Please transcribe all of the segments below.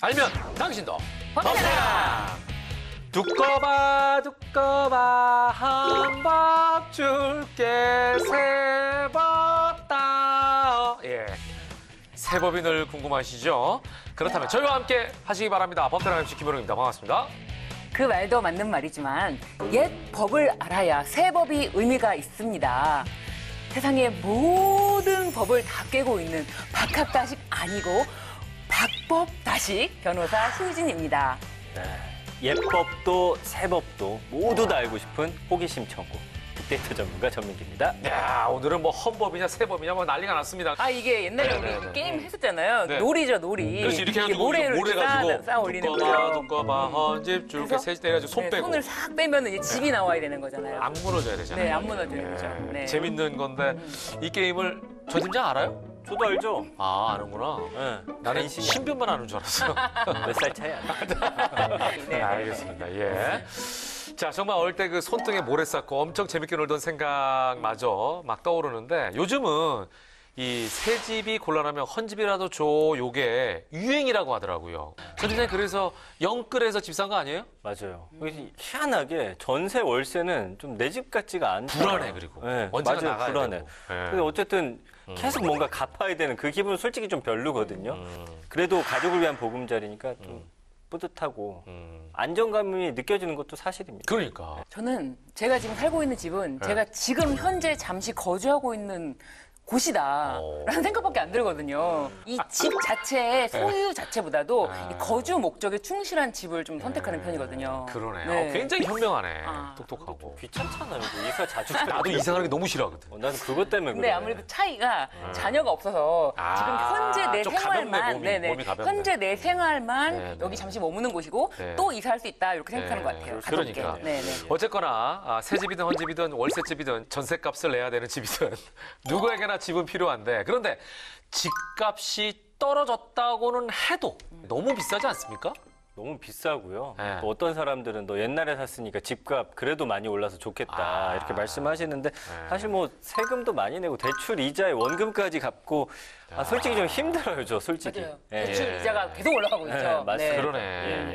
알면 당신도 범죄라. 두꺼봐 두꺼봐 한 밥 줄게 세법다. 예, 세법이 늘 궁금하시죠? 그렇다면 저희와 함께 하시기 바랍니다. 범죄라 MC 김호룡입니다. 반갑습니다. 그 말도 맞는 말이지만 옛 법을 알아야 새 법이 의미가 있습니다. 세상의 모든 법을 다 깨고 있는 박학다식 아니고 박법다식 변호사 신유진입니다. 네, 옛법도 새법도 모두 다 알고 싶은 호기심 천국 빅데이터 전문가 전민기입니다. 야, 오늘은 뭐 헌법이냐 세법이냐 뭐 난리가 났습니다. 아, 이게 옛날에 우리 게임 했었잖아요. 네. 놀이죠, 놀이. 그렇지, 이렇게 해가지고 모래 가지고 쌓아 올리는 두꺼봐 거죠. 두꺼봐 헌집 줄게 세지 때려가지고 손 빼고 손을 싹 빼면 이제 집이 나와야 되는 거잖아요. 안 무너져야 되잖아요. 네, 안 무너져야 되죠. 네. 재밌는 건데 이 게임을 저 팀장 알아요? 저도 알죠? 아, 아는구나. 네, 나는 신변만 아는 줄 알았어. 몇 살 차이 안 나. 네, 알겠습니다. 예. 자, 정말 어릴 때 그 손등에 모래 쌓고 엄청 재밌게 놀던 생각마저 막 떠오르는데 요즘은 이 새 집이 곤란하면 헌집이라도 줘 요게 유행이라고 하더라고요. 전 팀장님 그래서 영끌에서 집 산 거 아니에요? 맞아요. 희한하게 전세 월세는 좀 내 집 같지가 않다. 불안해 그리고. 네, 언제나 맞아요, 나가야 불안해. 되고. 예. 근데 어쨌든 계속 뭔가 갚아야 되는 그 기분은 솔직히 좀 별로거든요. 그래도 가족을 위한 보금자리니까 좀 뿌듯하고 안정감이 느껴지는 것도 사실입니다. 그러니까. 저는 제가 지금 살고 있는 집은 제가 지금 현재 잠시 거주하고 있는 곳이다라는 생각밖에 안 들거든요. 이 집 자체의 소유 자체보다도 이 거주 목적에 충실한 집을 좀 선택하는 편이거든요. 그러네요. 네. 굉장히 현명하네. 아. 똑똑하고. 귀찮잖아요. 뭐 이사 자주. 나도 이사하는 게 너무 싫어하거든. 나는 그것 때문에 근데 그래. 아무래도 차이가 자녀가 없어서 지금 현재 내 좀 생활만 가볍네, 몸이 가볍네. 현재 내 생활만 네, 네. 여기 잠시 머무는 곳이고 네. 또 이사할 수 있다 이렇게 생각하는 것 같아요. 가볍게. 그러니까. 네, 네. 어쨌거나 새 집이든 헌집이든 월세집이든 전세값을 내야 되는 집이든 누구에게나 집은 필요한데 그런데 집값이 떨어졌다고는 해도 너무 비싸지 않습니까? 너무 비싸고요. 네. 또 어떤 사람들은 너 옛날에 샀으니까 집값 그래도 많이 올라서 좋겠다 이렇게 말씀하시는데 사실 뭐 세금도 많이 내고 대출 이자에 원금까지 갚고 솔직히 좀 힘들어요, 저 솔직히. 맞아요. 예. 대출 이자가 계속 올라가고 있죠. 맞습니다. 그러네.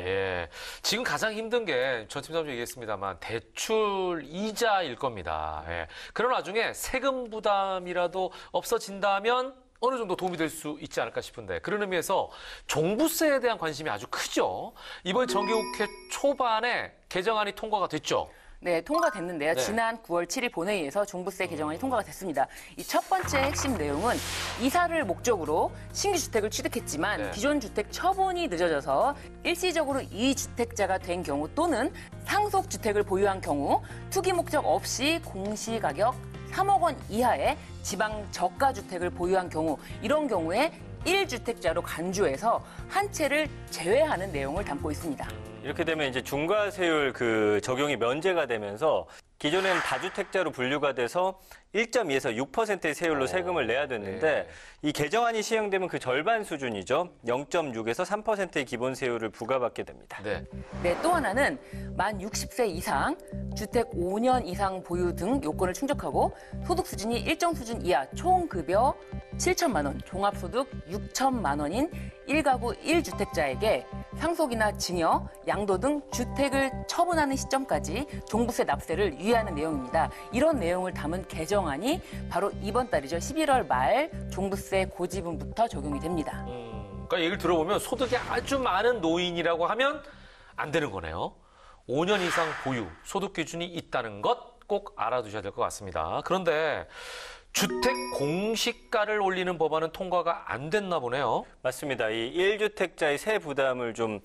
예. 지금 가장 힘든 게 전 팀장도 얘기했습니다만 대출 이자일 겁니다. 예. 그런 와중에 세금 부담이라도 없어진다면 어느 정도 도움이 될 수 있지 않을까 싶은데 그런 의미에서 종부세에 대한 관심이 아주 크죠. 이번 정기국회 초반에 개정안이 통과가 됐죠. 네, 통과됐는데요. 네. 지난 9월 7일 본회의에서 종부세 개정안이 통과가 됐습니다. 이 첫 번째 핵심 내용은 이사를 목적으로 신규 주택을 취득했지만 네. 기존 주택 처분이 늦어져서 일시적으로 이주택자가 된 경우 또는 상속 주택을 보유한 경우 투기 목적 없이 공시가격 3억 원 이하의 지방 저가 주택을 보유한 경우 이런 경우에 1주택자로 간주해서 한 채를 제외하는 내용을 담고 있습니다. 이렇게 되면 이제 중과세율 그 적용이 면제가 되면서 기존에는 다주택자로 분류가 돼서 1.2에서 6%의 세율로 세금을 내야 됐는데 이 개정안이 시행되면 그 절반 수준이죠. 0.6에서 3%의 기본 세율을 부과받게 됩니다. 네. 네, 또 하나는 만 60세 이상, 주택 5년 이상 보유 등 요건을 충족하고 소득 수준이 일정 수준 이하 총급여 7천만 원, 종합소득 6천만 원인 1가구 1주택자에게 상속이나 증여, 양도 등 주택을 처분하는 시점까지 종부세 납세를 유예하는 내용입니다. 이런 내용을 담은 개정안이 바로 이번 달이죠. 11월 말 종부세 고지분부터 적용이 됩니다. 그러니까 얘기를 들어보면 소득이 아주 많은 노인이라고 하면 안 되는 거네요. 5년 이상 보유, 소득 기준이 있다는 것 꼭 알아두셔야 될 것 같습니다. 그런데 주택 공시가를 올리는 법안은 통과가 안 됐나 보네요. 맞습니다. 이 1주택자의 세 부담을 좀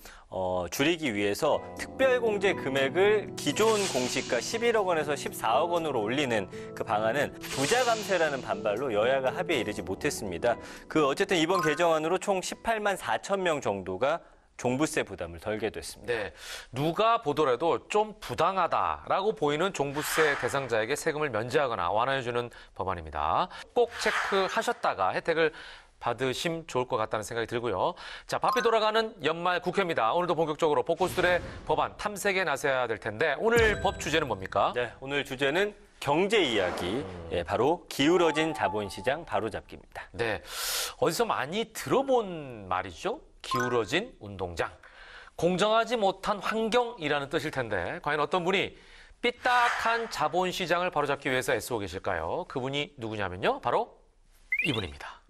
줄이기 위해서 특별공제 금액을 기존 공시가 11억 원에서 14억 원으로 올리는 그 방안은 부자 감세라는 반발로 여야가 합의에 이르지 못했습니다. 어쨌든 이번 개정안으로 총 18만 4천 명 정도가 종부세 부담을 덜게 됐습니다. 네, 누가 보더라도 좀 부당하다라고 보이는 종부세 대상자에게 세금을 면제하거나 완화해주는 법안입니다. 꼭 체크하셨다가 혜택을 받으시면 좋을 것 같다는 생각이 들고요. 자, 바삐 돌아가는 연말 국회입니다. 오늘도 본격적으로 복고수들의 법안 탐색에 나서야 될 텐데 오늘 법 주제는 뭡니까? 네, 오늘 주제는 경제 이야기, 예, 바로 기울어진 자본시장 바로잡기입니다. 네, 어디서 많이 들어본 말이죠. 기울어진 운동장. 공정하지 못한 환경이라는 뜻일 텐데 과연 어떤 분이 삐딱한 자본시장을 바로잡기 위해서 애쓰고 계실까요? 그분이 누구냐면요. 바로 이분입니다.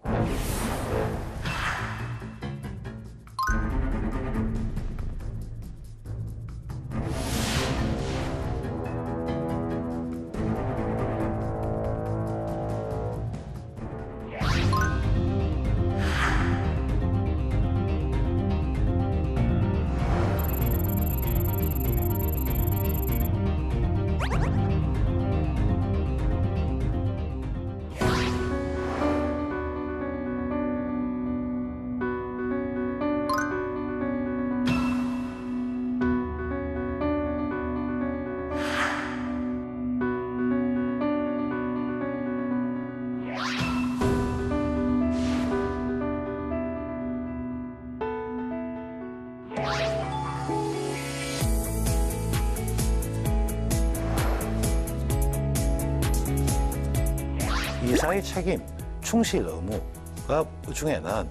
이사의 책임, 충실 의무가 중에는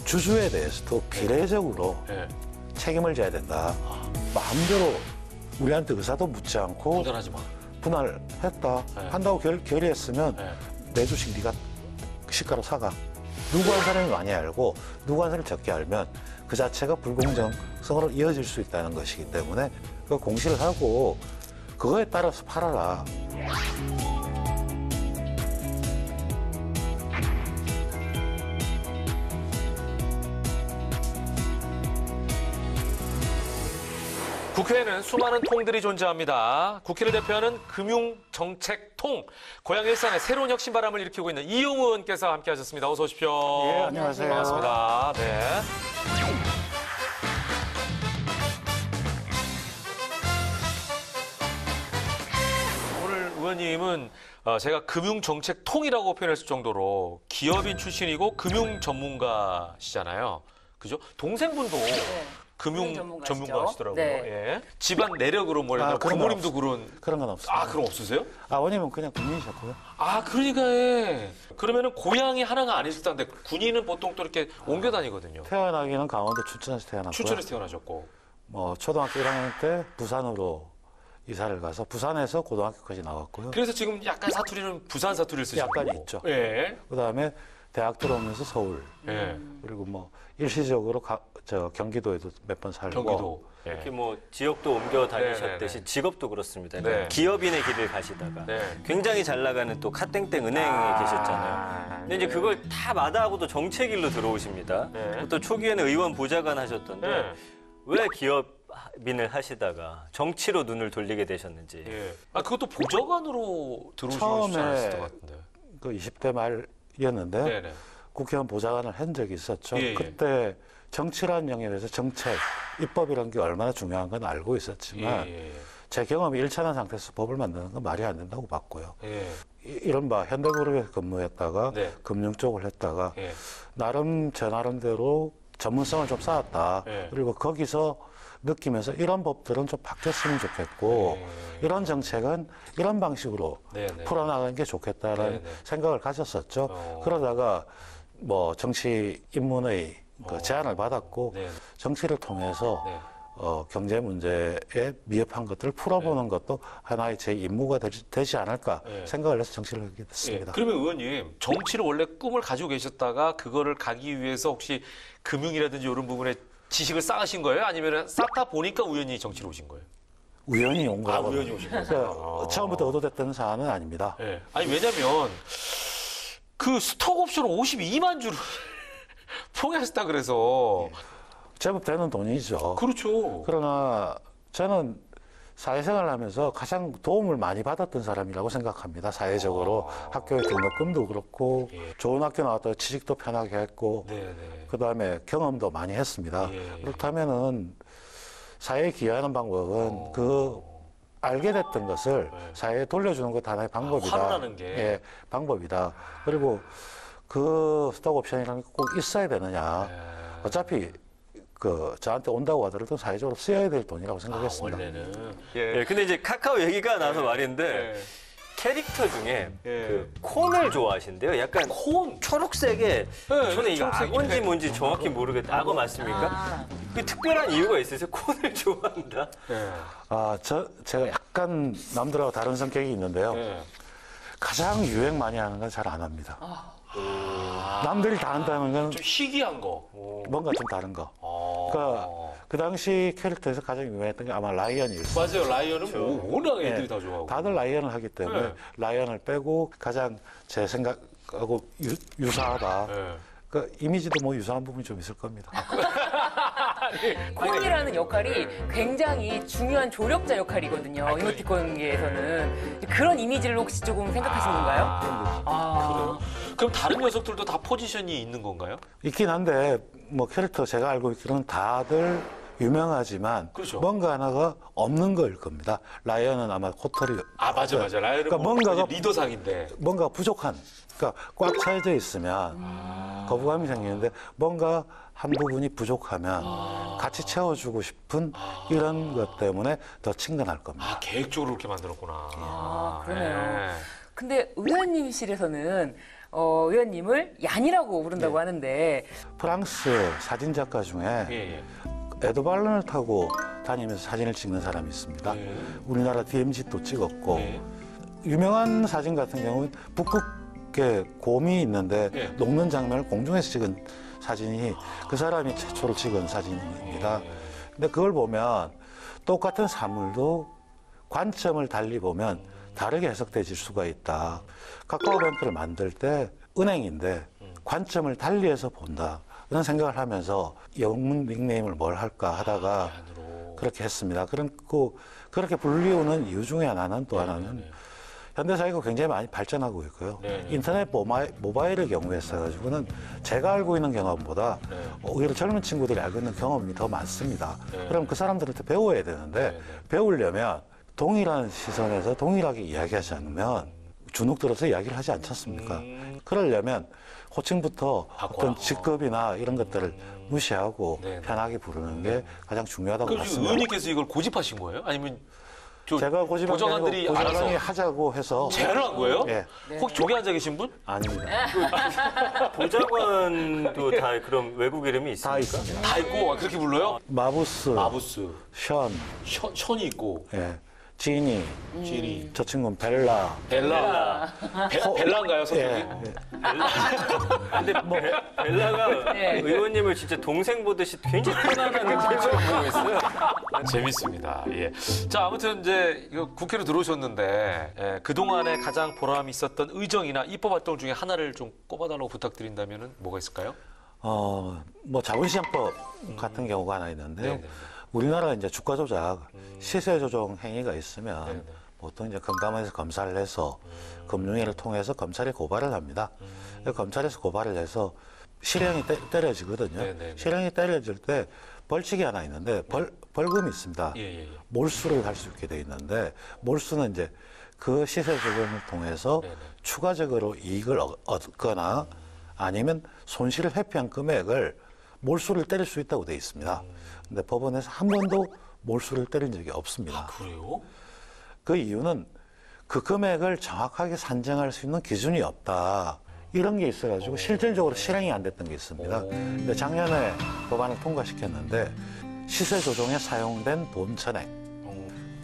주주에 대해서도 비례적으로 네. 책임을 져야 된다. 마음대로 우리한테 의사도 묻지 않고 분할하지 마. 분할을 했다. 네. 한다고 결의했으면 네. 내 주식 네가 시가로 사가. 누구 한 사람이 많이 알고 누구 한 사람이 적게 알면 그 자체가 불공정성으로 이어질 수 있다는 것이기 때문에 그 공시를 하고 그거에 따라서 팔아라. 국회에는 수많은 통들이 존재합니다. 국회를 대표하는 금융정책통. 고향 일산에 새로운 혁신 바람을 일으키고 있는 이용 의원께서 함께하셨습니다. 어서 오십시오. 예, 안녕하세요. 반갑습니다. 네. 오늘 의원님은 제가 금융정책통이라고 표현했을 정도로 기업인 출신이고 금융 전문가시잖아요. 그죠? 동생분도 금융 전문가시죠. 전문가시더라고요. 네. 예. 집안 내력으로 뭐 예를 들어 그런 건 부모님도 그런 그런 건 없습니다. 아 그럼 없으세요? 아버님은 그냥 군인이셨고요. 아 그러니까 예. 그러면은 고향이 하나가 아니실 텐데 군인은 보통 또 이렇게 옮겨 다니거든요. 태어나기는 강원도 춘천에서 태어났고요. 춘천에서 태어나셨고. 뭐 초등학교 1학년 때 부산으로 이사를 가서 부산에서 고등학교까지 나왔고요. 그래서 지금 약간 사투리는 부산 사투리를 쓰시는 약간 거고. 있죠. 예. 그다음에 대학 들어오면서 서울 예. 그리고 뭐 일시적으로 경기도에도 몇 번 살고 경기도. 예. 이렇게 뭐 지역도 옮겨 다니셨듯이 네네네. 직업도 그렇습니다. 네. 기업인의 길을 가시다가 네. 굉장히 잘 나가는 또 카땡땡 은행에 계셨잖아요. 근데 이제 그걸 다 마다하고 또 정책 일로 들어오십니다. 네. 또 초기에는 의원 보좌관 하셨던데 네. 왜 기업인을 하시다가 정치로 눈을 돌리게 되셨는지. 예. 아 그것도 보좌관으로 들어오시지 처음에 않았을 것 같은데. 그 20대 말이었는데 네네. 국회의원 보좌관을 한 적이 있었죠. 예, 예. 그때 정치라는 영역에서 정책, 입법이라는 게 얼마나 중요한 건 알고 있었지만 예. 제 경험이 일천한 상태에서 법을 만드는 건 말이 안 된다고 봤고요. 예. 이른바 현대그룹에서 근무했다가 네. 금융 쪽을 했다가 예. 나름 제 나름대로 전문성을 좀 쌓았다. 네. 그리고 거기서 느끼면서 이런 법들은 좀 바뀌었으면 좋겠고 이런 정책은 이런 방식으로 네네. 풀어나가는 게 좋겠다라는 네네. 생각을 가졌었죠. 그러다가 뭐 정치 입문의 그 제안을 받았고 네. 정치를 통해서 네. 경제 문제에 미흡한 것들을 풀어보는 것도 하나의 제 임무가 되지 않을까 네. 생각을 해서 정치를 하게 예. 됐습니다. 그러면 의원님 정치를 원래 꿈을 가지고 계셨다가 그거를 가기 위해서 혹시 금융이라든지 이런 부분에 지식을 쌓으신 거예요? 아니면 쌓다 보니까 우연히 정치로 오신 거예요? 우연히 온 거라고. 우연히 오신 거예요? 그러니까 처음부터 의도됐던 사안은 아닙니다. 예. 아니 왜냐면 그 스톡옵션 52만 주를 포기하셨다 그래서 제법 되는 돈이죠. 그렇죠. 그러나 저는 사회생활을 하면서 가장 도움을 많이 받았던 사람이라고 생각합니다. 사회적으로 학교의 등록금도 그렇고 좋은 학교 나왔다가 취직도 편하게 했고 그다음에 경험도 많이 했습니다. 그렇다면은 사회에 기여하는 방법은 그 알게 됐던 것을 사회에 돌려주는 것 하나의 방법이다. 활용하는 게. 예, 방법이다. 그리고 그 스톡옵션이라는 게 꼭 있어야 되느냐. 어차피 저한테 온다고 하더라도 사회적으로 쓰여야 될 돈이라고 생각했습니다. 원래는. 예, 근데 이제 카카오 얘기가 나서 말인데 캐릭터 중에 그 콘을 좋아하신대요. 약간 콘 초록색에 저는 이거 악어인지 뭔지 정확히 모르겠다. 악어 맞습니까? 그 특별한 이유가 있으세요? 콘을 좋아한다? 제가 약간 남들하고 다른 성격이 있는데요. 가장 유행 많이 하는 건 잘 안 합니다. 남들이 다 한다는 건 좀 희귀한 거. 뭔가 좀 다른 거. 그러니까 그 당시 캐릭터에서 가장 유명했던 게 아마 라이언일 거예요. 맞아요. 라이언은 워낙 애들이 다 좋아하고. 다들 라이언을 하기 때문에 라이언을 빼고 가장 제 생각하고 유사하다. 그 이미지도 뭐 유사한 부분이 좀 있을 겁니다. 콘이라는 역할이 굉장히 중요한 조력자 역할이거든요. 이모티콘계에서는. 그런 이미지를 혹시 조금 생각하신 건가요? 그럼 다른 녀석들도 다 포지션이 있는 건가요? 있긴 한데 뭐 캐릭터 제가 알고 있기로는 다들 유명하지만 그렇죠. 뭔가 하나가 없는 거일 겁니다. 라이언은 아마 코털이 맞아. 라이언은 그러니까 뭔가가 리더상인데. 뭔가 부족한, 그러니까 꽉 차여져 있으면 거부감이 생기는데 뭔가 한 부분이 부족하면 같이 채워주고 싶은 이런 것 때문에 더 친근할 겁니다. 계획적으로 그렇게 만들었구나. 그러네요. 근데 의원님실에서는 의원님을 얀이라고 부른다고 하는데 프랑스 사진작가 중에 에드발론을 타고 다니면서 사진을 찍는 사람이 있습니다. 우리나라 DMZ도 찍었고 유명한 사진 같은 경우는 북극에 곰이 있는데 녹는 장면을 공중에서 찍은 사진이 그 사람이 최초로 찍은 사진입니다. 근데 그걸 보면 똑같은 사물도 관점을 달리 보면 다르게 해석될 수가 있다. 카카오뱅크를 만들 때 은행인데 관점을 달리해서 본다. 그런 생각을 하면서 영문 닉네임을 뭘 할까 하다가 그렇게 했습니다. 그렇게 불리우는 이유 중에 하나는 또 하나는 현대사회가 굉장히 많이 발전하고 있고요. 인터넷 모바일의 경우에 있어가지고는 제가 알고 있는 경험보다 오히려 젊은 친구들이 알고 있는 경험이 더 많습니다. 그럼 그 사람들한테 배워야 되는데 배우려면 동일한 시선에서 동일하게 이야기하지 않으면 주눅 들어서 이야기를 하지 않지 않습니까? 그러려면 호칭부터 어떤 직급이나 이런 것들을 무시하고 편하게 부르는 게 가장 중요하다고 봤습니다. 의원님께서 이걸 고집하신 거예요? 아니면 제가 고집한 게 아니고 보좌관이 하자고 해서 제안을 한 거예요? 예. 혹시 저기 앉아 계신 분? 아닙니다. 보좌관도 다 그럼 외국 이름이 있습니까? 다 있습니다. 다 있고 그렇게 불러요? 마부스, 션, 션이 있고 지니, 저 친구는 벨라. 벨라인가요, 성격이? 근데 벨라가 의원님을 진짜 동생 보듯이 굉장히 편안한 느낌으로 보고 있어요. 재밌습니다. 예. 자, 아무튼 이제 이거 국회로 들어오셨는데 그동안에 가장 보람 있었던 의정이나 입법 활동 중에 하나를 좀 꼽아달라고 부탁드린다면은 뭐가 있을까요? 뭐 자본시장법 같은 경우가 하나 있는데요. 우리나라가 이제 주가 조작, 시세 조정 행위가 있으면 보통 이제 금감원에서 검사를 해서 금융위를 통해서 검찰에 고발을 합니다. 검찰에서 고발을 해서 실형이 때려지거든요. 실형이 때려질 때 벌칙이 하나 있는데 벌금이 있습니다. 몰수를 할 수 있게 돼 있는데 몰수는 이제 그 시세 조정을 통해서 추가적으로 이익을 얻거나 아니면 손실을 회피한 금액을 몰수를 때릴 수 있다고 돼 있습니다. 근데 법원에서 한 번도 몰수를 때린 적이 없습니다. 그래요? 그 이유는 그 금액을 정확하게 산정할 수 있는 기준이 없다. 이런 게 있어가지고 실질적으로 실행이 안 됐던 게 있습니다. 근데 작년에 법안을 통과시켰는데 시세 조정에 사용된 돈 전액,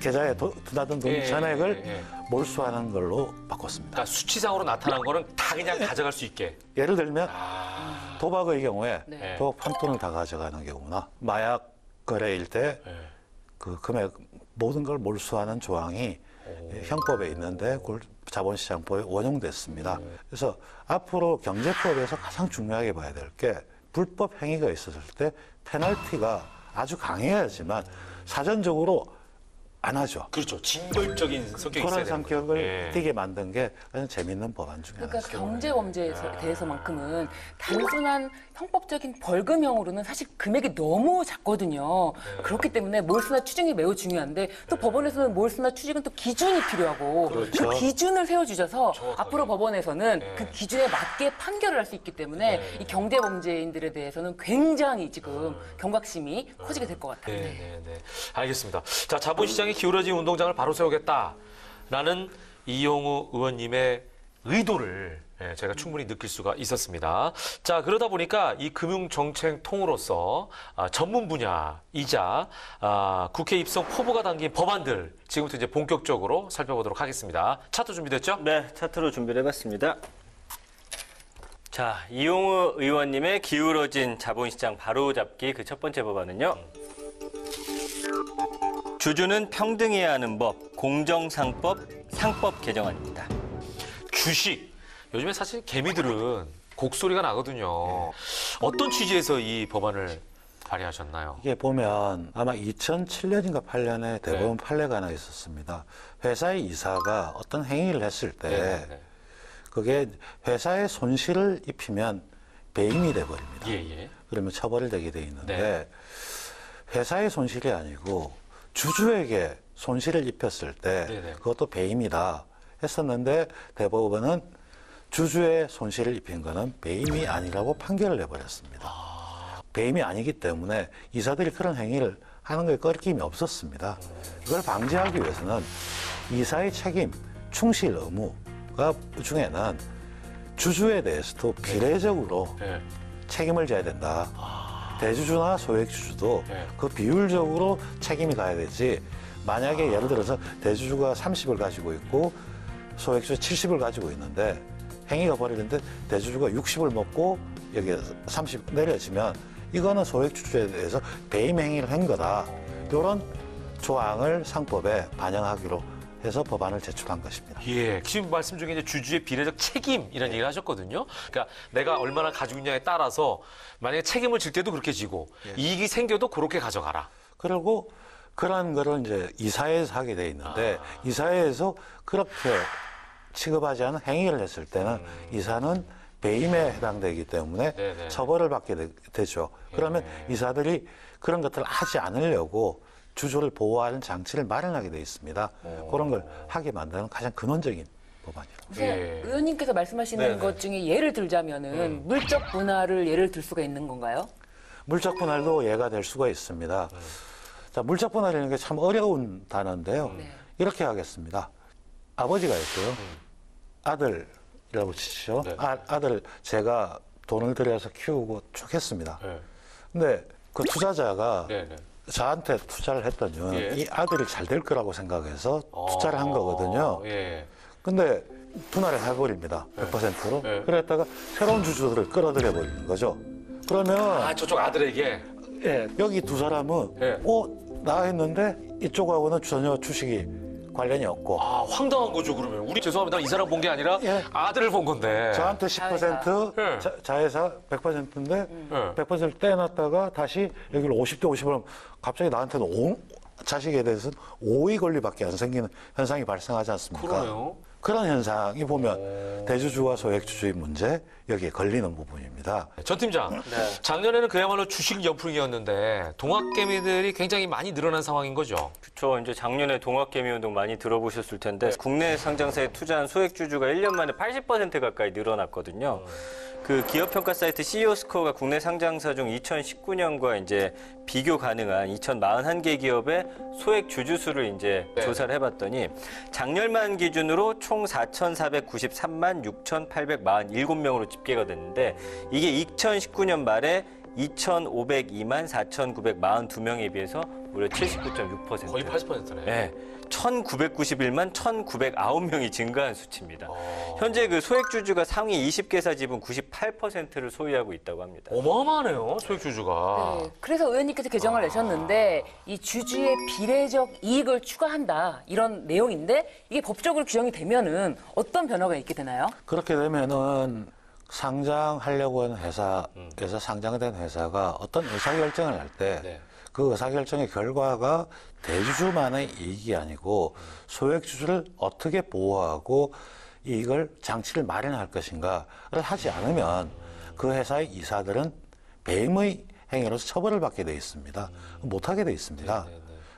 계좌에 드나든 돈 전액을 몰수하는 걸로 바꿨습니다. 그러니까 수치상으로 나타난 거는 다 그냥 가져갈 수 있게. 예를 들면 도박의 경우에 도박 판돈을 다 가져가는 경우나 마약 거래일 때 그 금액 모든 걸 몰수하는 조항이 형법에 있는데 그걸 자본시장법에 원용됐습니다. 그래서 앞으로 경제법에서 가장 중요하게 봐야 될 게 불법 행위가 있었을 때 페널티가 아주 강해야지만 사전적으로 안 하죠. 그렇죠. 징벌적인 성격이 있어야 그런 되는 성격을 거죠. 예. 띠게 만든 게 가장 재밌는 법안 중에 그러니까 하나죠. 경제범죄에 대해서만큼은 단순한 형법적인 벌금형으로는 사실 금액이 너무 작거든요. 그렇기 때문에 몰수나 추징이 매우 중요한데 또 법원에서는 몰수나 추징은 또 기준이 필요하고 그렇죠. 그 기준을 세워주셔서 정확하게. 앞으로 법원에서는 그 기준에 맞게 판결을 할 수 있기 때문에 이 경제범죄인들에 대해서는 굉장히 지금 경각심이 커지게 될 것 같아요. 네. 알겠습니다. 자, 자본시장이 기울어진 운동장을 바로 세우겠다라는 이용우 의원님의 의도를 제가 충분히 느낄 수가 있었습니다. 자, 그러다 보니까 이 금융정책통으로서 전문 분야이자 국회 입성 포부가 담긴 법안들 지금부터 이제 본격적으로 살펴보도록 하겠습니다. 차트 준비됐죠? 네, 차트로 준비를 해봤습니다. 자, 이용우 의원님의 기울어진 자본시장 바로잡기 그 첫 번째 법안은요. 주주는 평등해야 하는 법, 공정상법, 상법 개정안입니다. 주식. 요즘에 사실 개미들은 곡소리가 나거든요. 어떤 취지에서 이 법안을 발의하셨나요? 이게 보면 아마 2007년인가 8년에 대법원 판례가 하나 있었습니다. 회사의 이사가 어떤 행위를 했을 때 네. 그게 회사에 손실을 입히면 배임이 돼버립니다. 예. 그러면 처벌이 되게 돼 있는데 네. 회사의 손실이 아니고 주주에게 손실을 입혔을 때 네네. 그것도 배임이다 했었는데 대법원은 주주의 손실을 입힌 거는 배임이 아니라고 판결을 내버렸습니다. 배임이 아니기 때문에 이사들이 그런 행위를 하는 거에 꺼리낌이 없었습니다. 이걸 방지하기 위해서는 이사의 책임, 충실 의무가 중에는 주주에 대해서도 비례적으로 네. 책임을 져야 된다. 대주주나 소액주주도 네. 그 비율적으로 책임이 가야 되지. 만약에 예를 들어서 대주주가 30을 가지고 있고 소액주주 70을 가지고 있는데 행위가 벌어졌는데 대주주가 60을 먹고 여기 30 내려지면 이거는 소액주주에 대해서 배임 행위를 한 거다. 이런 조항을 상법에 반영하기로 해서 법안을 제출한 것입니다. 예, 지금 말씀 중에 이제 주주의 비례적 책임이라는 얘기를 하셨거든요. 그러니까 내가 얼마나 가지고 있냐에 따라서 만약에 책임을 질 때도 그렇게 지고 이익이 생겨도 그렇게 가져가라. 그리고 그런 거를 이제 이사회에서 하게 돼 있는데 이사회에서 그렇게 취급하지 않은 행위를 했을 때는 이사는 배임에 해당되기 때문에 네네. 처벌을 받게 되죠. 그러면 이사들이 그런 것들을 하지 않으려고 주주를 보호하는 장치를 마련하게 돼 있습니다. 그런 걸 하게 만드는 가장 근원적인 법안이라고. 우선 예. 의원님께서 말씀하시는 네네. 것 중에 예를 들자면은 물적 분할을 예를 들 수가 있는 건가요? 물적 분할도 예가 될 수가 있습니다. 자, 물적 분할이라는 게 참 어려운 단어인데요. 이렇게 하겠습니다. 아버지가 있고요. 아들이라고 치시죠. 네. 아들 제가 돈을 들여서 키우고 쭉 했습니다. 네. 근데 그 투자자가 네. 저한테 투자를 했더니 예. 이 아들이 잘 될 거라고 생각해서 투자를 한 거거든요. 예. 근데 분할을 해버립니다. 100%로. 네. 그랬다가 새로운 주주들을 끌어들여 버리는 거죠. 그러면 저쪽 아들에게. 예, 여기 두 사람은 예. 나 했는데 이쪽하고는 전혀 주식이 관련이 없고 황당한 거죠, 그러면. 우리 죄송합니다. 이 사람 본 게 아니라 예. 아들을 본 건데. 저한테 10% 예. 자회사 100%인데 예. 100%를 떼놨다가 다시 여기를 50대 50으로 하면 갑자기 나한테는 자식에 대해서는 5의 권리밖에 안 생기는 현상이 발생하지 않습니까? 그러네요. 그런 현상이 보면 대주주와 소액주주의 문제 여기에 걸리는 부분입니다. 전 팀장, 작년에는 그야말로 주식 연풍이었는데 동학개미들이 굉장히 많이 늘어난 상황인 거죠. 그렇죠. 이제 작년에 동학개미 운동 많이 들어보셨을 텐데 국내 상장사에 투자한 소액주주가 1년 만에 80% 가까이 늘어났거든요. 그 기업평가 사이트 CEO 스코어가 국내 상장사 중 2019년과 이제 비교 가능한 2,041개 기업의 소액 주주 수를 이제 조사를 해봤더니 작년 말 기준으로 총 4,493만 6,847명으로 집계가 됐는데 이게 2019년 말에 2,502만 4,942명에 비해서 무려 79.6%. 거의 80%네. 네. 1,991만 1,909명이 증가한 수치입니다. 현재 그 소액주주가 상위 20개사 지분 98%를 소유하고 있다고 합니다. 어마어마하네요, 소액주주가. 네, 그래서 의원님께서 개정을 내셨는데 이 주주의 비례적 이익을 추가한다 이런 내용인데 이게 법적으로 규정이 되면은 어떤 변화가 있게 되나요? 그렇게 되면은 상장하려고 하는 회사에서 상장된 회사가 어떤 의사결정을 할 때 네. 그 의사결정의 결과가 대주주만의 이익이 아니고 소액주주를 어떻게 보호하고 이걸 장치를 마련할 것인가를 하지 않으면 그 회사의 이사들은 배임의 행위로서 처벌을 받게 돼 있습니다. 못하게 돼 있습니다.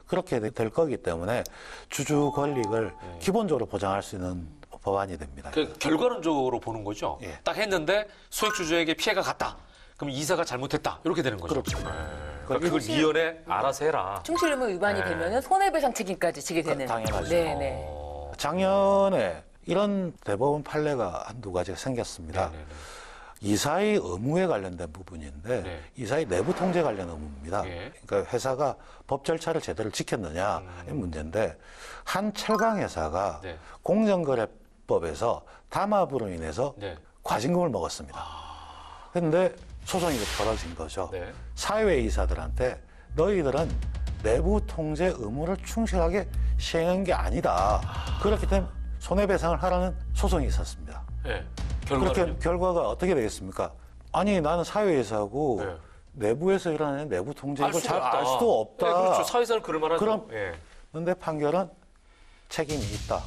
그렇게 될 거기 때문에 주주 권익을 기본적으로 보장할 수 있는 법안이 됩니다. 그 결과론적으로 보는 거죠. 예. 딱 했는데 소액주주에게 피해가 갔다. 그럼 이사가 잘못했다. 이렇게 되는 거죠. 그렇죠. 그러니까 그걸 미연에 알아서 해라. 충실 의무 위반이 네. 되면은 손해배상 책임까지 지게 되는. 당연하죠. 네네. 작년에 이런 대법원 판례가 한두 가지가 생겼습니다. 네네네. 이사의 의무에 관련된 부분인데 네. 이사의 내부 통제 관련 의무입니다. 예. 그러니까 회사가 법 절차를 제대로 지켰느냐의 문제인데 한 철강 회사가 네. 공정거래법에서 담합으로 인해서 네. 과징금을 먹었습니다. 그런데 소송이 벌어진 거죠. 네. 사회 이사들한테 너희들은 내부 통제 의무를 충실하게 시행한 게 아니다. 그렇기 때문에 손해배상을 하라는 소송이 있었습니다. 네. 그렇게 결과는요? 결과가 어떻게 되겠습니까? 아니 나는 사회이사고 네. 내부에서 일어나는 내부 통제를 수가 잘 없다. 알 수도 없다. 네, 그렇죠. 사회사는 그럴 만하죠. 그럼 예. 그런데 판결은 책임이 있다.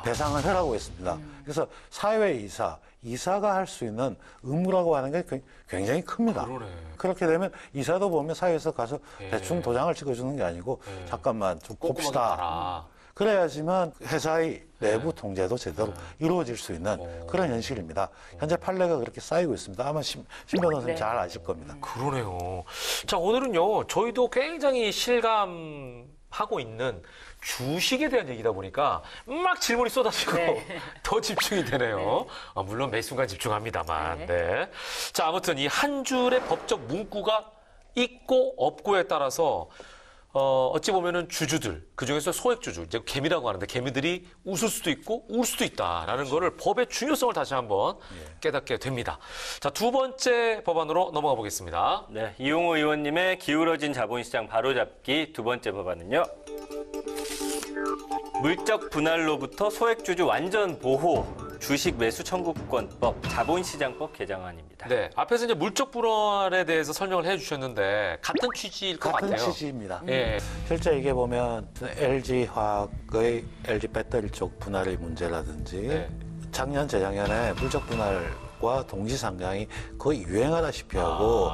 배상을 하라고 했습니다. 그래서 사회이사, 이사가 할 수 있는 의무라고 하는 게 굉장히 큽니다. 그러네. 그렇게 되면 이사도 보면 사회에서 가서 예. 대충 도장을 찍어주는 게 아니고 잠깐만 좀 꼼꼼하게 봅시다. 봐라. 그래야지만 회사의 내부 통제도 제대로 이루어질 수 있는 그런 현실입니다. 현재 판례가 그렇게 쌓이고 있습니다. 아마 신 변호사님 네. 잘 아실 겁니다. 그러네요. 자, 오늘은요, 저희도 굉장히 실감하고 있는 주식에 대한 얘기다 보니까 막 질문이 쏟아지고 네. 더 집중이 되네요. 물론 매 순간 집중합니다만. 네. 네. 자, 아무튼 이 한 줄의 법적 문구가 있고 없고에 따라서 어찌 보면은 주주들, 그중에서 소액주주, 이제 개미라고 하는데 개미들이 웃을 수도 있고 울 수도 있다라는 거를 법의 중요성을 다시 한번 깨닫게 됩니다. 자, 두 번째 법안으로 넘어가 보겠습니다. 네, 이용호 의원님의 기울어진 자본시장 바로잡기 두 번째 법안은요. 물적 분할로부터 소액주주 완전 보호, 주식 매수 청구권법, 자본시장법 개정안입니다. 네, 앞에서 이제 물적 분할에 대해서 설명을 해주셨는데 같은 취지일 것 같은 같아요. 취지입니다. 예, 실제 이게 보면 LG화학의 LG 배터리 쪽 분할의 문제라든지 네. 작년, 재작년에 물적 분할과 동시 상장이 거의 유행하다시피 하고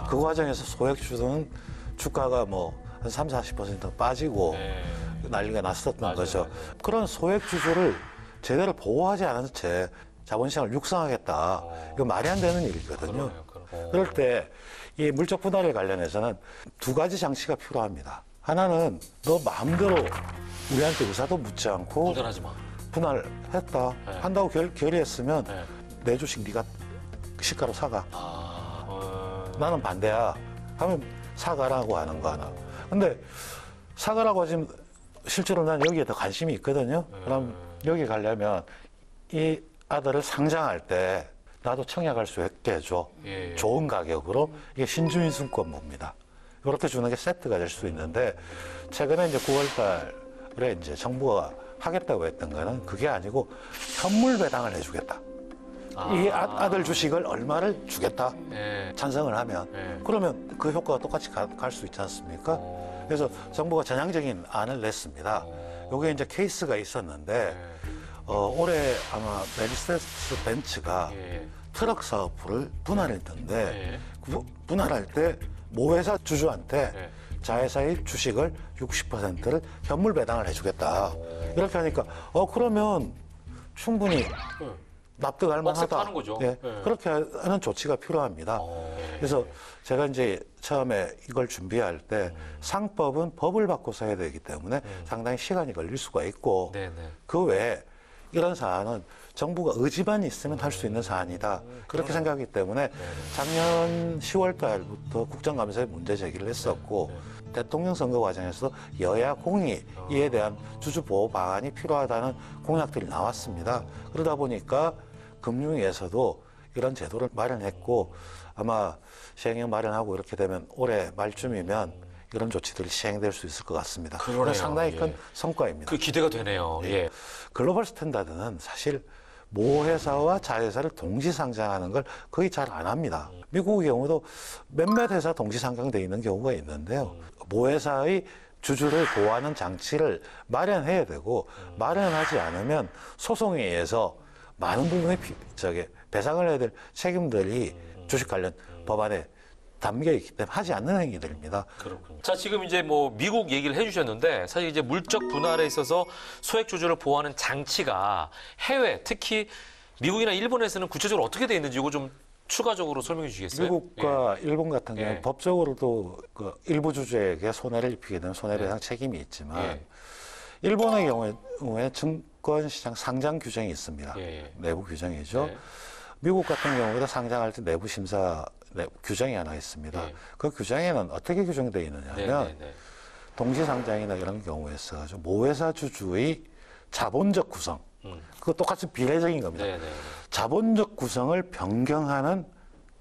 그 과정에서 소액주주는 주가가 뭐 한 30-40% 빠지고 네. 난리가 났었던 맞아요, 거죠. 맞아요. 그런 소액주주를 제대로 보호하지 않은 채 자본시장을 육성하겠다. 이거 말이 안 되는 일이거든요. 그러네요. 그럴 때 이 물적 분할에 관련해서는 두 가지 장치가 필요합니다. 하나는 너 마음대로 우리한테 의사도 묻지 않고 무전하지 마. 분할했다 네. 한다고 결의했으면 네. 내 주식 네가 시가로 사가. 아, 나는 반대야 하면 사가라고 하는 거 하나. 근데 사가라고 하지만 실제로 난 여기에 더 관심이 있거든요. 그럼 여기 가려면 이 아들을 상장할 때 나도 청약할 수 있게 해줘. 예. 좋은 가격으로. 이게 신주인수권법입니다. 이렇게 주는 게 세트가 될 수 있는데 최근에 이제 9월 달에 이제 정부가 하겠다고 했던 거는 그게 아니고 현물 배당을 해주겠다. 이 아들 주식을 얼마를 주겠다. 예. 찬성을 하면 예. 그러면 그 효과가 똑같이 갈 수 있지 않습니까? 그래서 정부가 전향적인 안을 냈습니다. 요게 이제 케이스가 있었는데 올해 아마 메르세데스 벤츠가 예. 트럭 사업부를 분할했는데 예. 그 분할할 때 모회사 주주한테 예. 자회사의 주식을 60%를 현물 배당을 해주겠다. 이렇게 하니까 그러면 충분히 납득할 만하다. 억셉트하는 거죠. 예, 예. 그렇게 하는 조치가 필요합니다. 그래서 제가 이제 처음에 이걸 준비할 때 상법은 법을 바꿔서 해야 되기 때문에 상당히 시간이 걸릴 수가 있고 네네. 그 외에 이런 사안은 정부가 의지만 있으면 할 수 있는 사안이다. 그렇게 생각하기 때문에 작년 10월 달부터 국정감사에 문제 제기를 했었고 대통령 선거 과정에서 여야 공이 이에 대한 주주 보호 방안이 필요하다는 공약들이 나왔습니다. 그러다 보니까 금융위에서도 이런 제도를 마련했고 아마 시행령 마련하고 이렇게 되면 올해 말쯤이면 이런 조치들이 시행될 수 있을 것 같습니다. 그러네요. 상당히 큰 예. 성과입니다. 그 기대가 되네요. 예. 글로벌 스탠다드는 사실 모 회사와 자회사를 동시 상장하는 걸 거의 잘 안 합니다. 미국의 경우도 몇몇 회사 동시 상장돼 있는 경우가 있는데요. 모 회사의 주주를 보호하는 장치를 마련해야 되고 마련하지 않으면 소송에 의해서 많은 부분의 배상을 해야 될 책임들이 주식 관련 법안에 담겨 있기 때문에 하지 않는 행위들입니다. 그렇군요. 자, 지금 이제 뭐 미국 얘기를 해주셨는데 사실 이제 물적 분할에 있어서 소액 주주를 보호하는 장치가 해외, 특히 미국이나 일본에서는 구체적으로 어떻게 돼 있는지 이거 좀 추가적으로 설명해 주시겠어요? 미국과 일본 같은 경우 예. 법적으로도 그 일부 주주에게 손해를 입히게 되면 손해배상 책임이 있지만 예. 일본의 경우에 증권시장 상장 규정이 있습니다. 예. 내부 규정이죠. 예. 미국 같은 경우에도 상장할 때 내부 심사 규정이 하나 있습니다. 예. 그 규정에는 어떻게 규정되어 있느냐 하면 네. 동시상장이나 이런 경우에 있어가지고 모회사 주주의 자본적 구성, 그거 똑같이 비례적인 겁니다. 네. 자본적 구성을 변경하는